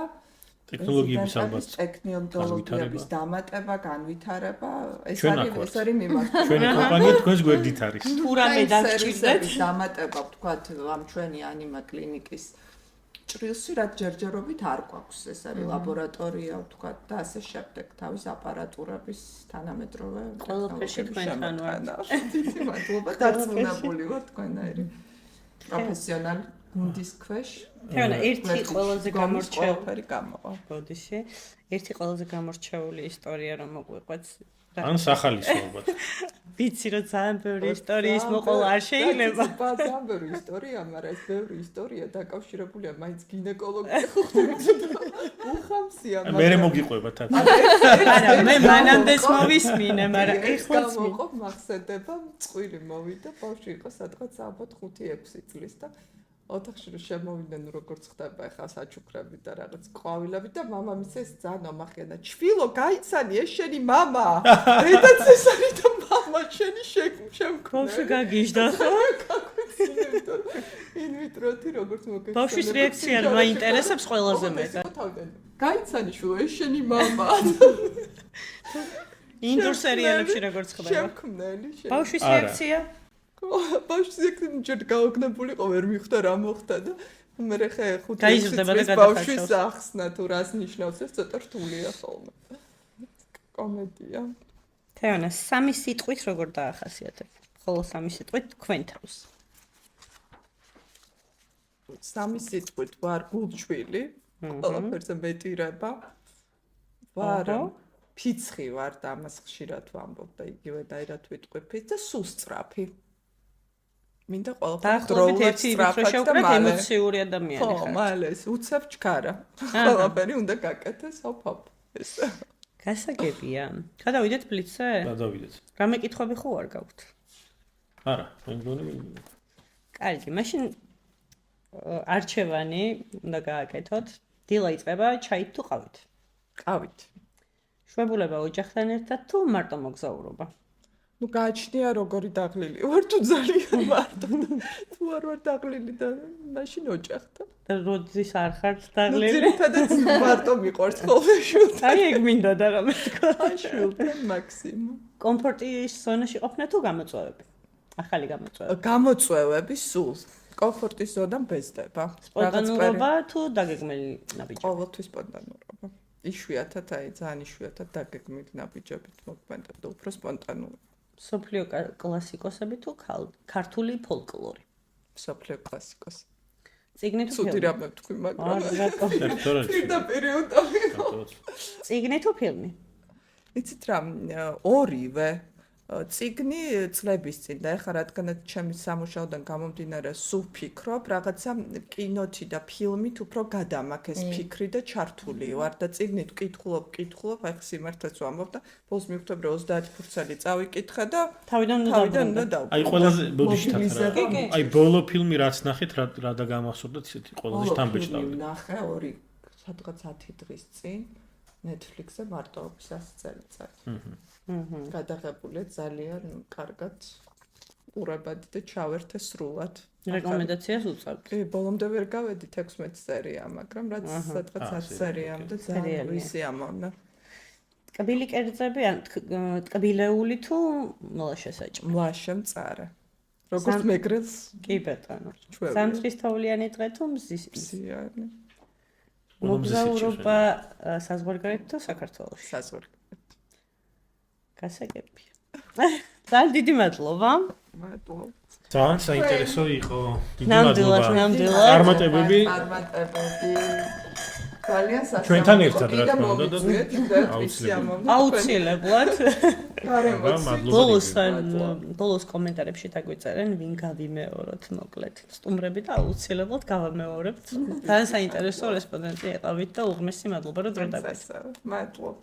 ტექნოლოგიების ალბათ ტექნოლოგიების დამატება, განვითარება, ეს არის მიმართულება. ჩვენი კომპანია თქვენს გვერდით არის. თუ რამე დაგჭირდეთ დამატება, ვთქვათ, ამ ჩვენი ანიმა კლინიკის ჭრილში, რაც ჯერჯერობით არ გვაქვს. ეს არის ლაბორატორია, ვთქვათ, და ასე შემდეგ, თავის აპარატურების თანამედროვე ყველაფერში თქვენთან ვართ. დიდი მადლობა, დარწმუნებული ვარ თქვენაერი პროფესიონალი გუნდის ქვეშ. თეონა, ერთი ყველაზე გამორჩეული გამოვა. ბოდიში, ერთი ყველაზე გამორჩეული ისტორია რომ მოგვიყვეთ. ან სახალის ალბათ. ვიცი რომ ძალიან ბევრი ისტორიის მოყოლა არ შეიძლება. ძალიან ბევრი ისტორია, მაგრამ ეს ბევრი ისტორია დაკავშირებულია მაინც გინეკოლოგიას ხუთი. უხამსია, მაგრამ მე მოგიყვება თან. არა, მე მანამდეც მოვისმინე, მაგრამ ეხლა მოყობ მახსენდება, წყვილი მოვიდა, ბავშვი იყო სადღაც ალბათ 5-6 წლის და ოთახში რომ შემოვიდნენ როგორც ხდება ახლა საჩუქრები და რაღაც ყვავილები და მამამისს ეს ძალიან ამახიანა. ჩვილო, გაიცანი, ეს შენი მამა. დედაც ეს არის და მამა შენი შემკრა. ბავშვი გაგიჟდა ხო? ინვიტროთი როგორც მოგეცნო. ბავშვის რეაქცია მაინტერესებს ყველაზე მეტად. გაიცანი შვილო, ეს შენი მამა. ინდურ სერიალებში როგორც ხდება. შემკნელი. ბავშვის რეაქცია ბავშვს ეგრე ჯერ გაოგნებულიყო ვერ მიხვდა რა მოხდა და მე ხე 5 გაიზრდება და გადახარშავს. ბავშვის ახსნა თუ რას ნიშნავს ეს ცოტა რთულია ხოლმე. კომედია. თეონა, სამი სიტყვით როგორ დაახასიათებ? ხოლო სამი სიტყვით თქვენ თავს. სამი სიტყვით ვარ გულჩვილი, ყველაფერზე მეტირება. ვარ ფიცხი ვარ და ამას ხშირად ვამბობ და იგივე დაირად ვიტყვი და სუსწრაფი. მინდა ყველაფერი დროულად სწრაფად და მალე ემოციური ადამიანი ხარ. ხო, მალე უცებ ჩქარა. ყველაფერი უნდა გაკეთდეს, ოპ. ეს გასაგებია. გადავიდეთ ბლიცზე? გადავიდეთ. რამე კითხვები ხო არ გაქვთ? არა, მე მგონი. კარგი, მაშინ არჩევანი უნდა გააკეთოთ. დილა იწყება ჩაით თუ ყავით? ყავით. შვებულება ოჯახთან ერთად თუ მარტო მოგზაურობა? ნუ გააჩნია როგორი დაღლილი ვარ თუ ძალიან მარტო თუ არ ვარ დაღლილი და მაშინ ოჯახთან და როდის არ ხართ დაღლილი? ძირითადად მარტო მიყვარს ხოლმე შულთან. აი ეგ მინდა და რამე თქვა. შულთან მაქსიმუმ. კომფორტის ზონაში ყოფნა თუ გამოწვევები? ახალი გამოწვევები. გამოწვევები სულ. კომფორტის ზონამ ბეზდება. სპონტანურობა თუ დაგეგმილი ნაბიჯები? ყოველთვის სპონტანურობა. იშვიათად აი ძალიან იშვიათად დაგეგმილი ნაბიჯებით მოგვენდა და უფრო სპონტანური. სოფლიო კლასიკოსები თუ ქართული ფოლკლორი? სოფლიო კლასიკოსი. წიგნი თუ ცუდი ფილმი? რამე ვთქვი, მაგრამ ერთადერთი. პირდაპირ უნდა ვიყო. წიგნი თუ ფილმი? იცით რა, ორივე წიგნი წლების წინ და ეხლა რადგანაც ჩემი სამუშაოდან გამომდინარე სულ ფიქრობ, რაღაცა კინოთი და ფილმით უფრო გადამაქეს ფიქრი და ჩართული ვარ და წიგნით ვკითხულობ, აი ხა სიმართლეც ვამბობ და ბოლოს მივხვდები რომ 30% წავიკითხე და თავიდან უნდა დავბრუნდე. აი ყველაზე ბოდიშთან. აი ბოლო ფილმი რაც ნახეთ, რა დაგამახსოვრდეთ ისეთი ყველაზე თამბეჭდავდი. ნახე ორი სადღაც 10 დღის წინ Netflix-ზე მარტოობის 100 წელიწად. გადაღებულია ძალიან კარგად ყურებადი და ჩავერთე სრულად. რეკომენდაციას უწევთ? კი, ბოლომდე ვერ გავედით 16 სერია, მაგრამ რაც სადღაც 100 სერიამდე ძალიან ვისი ამოვნა. ტკბილი კერძები ან ტკბილეული თუ მლაშე საჭმელი? მლაშე მწარე. როგორც მეგრელს კი ბატონო. ჩვევია. სამწრისთავლიანი დღე თუ მზის მზიანი მოგზაურობა საზღვარგარეთ თუ საქართველოში? საზღვარგარეთ. გასაგებია. ძალიან დიდი მადლობა. მადლობა. ძალიან საინტერესო იყო. დიდი ნამდვილად, მადლობა. ნამდვილად. წარმატებები. ძალიან სასწაულო. ჩვენთან ერთად რა თქმა უნდა და აუცილებლად. მადლობა. ბოლოს კომენტარებში დაგვიწერენ, ვინ გავიმეოროთ მოკლედ. სტუმრები და აუცილებლად გავამეორებთ. ძალიან საინტერესო რესპონდენტი იყავით და უღმესი მადლობა რომ დრო დაგვიწყეთ. მადლობა.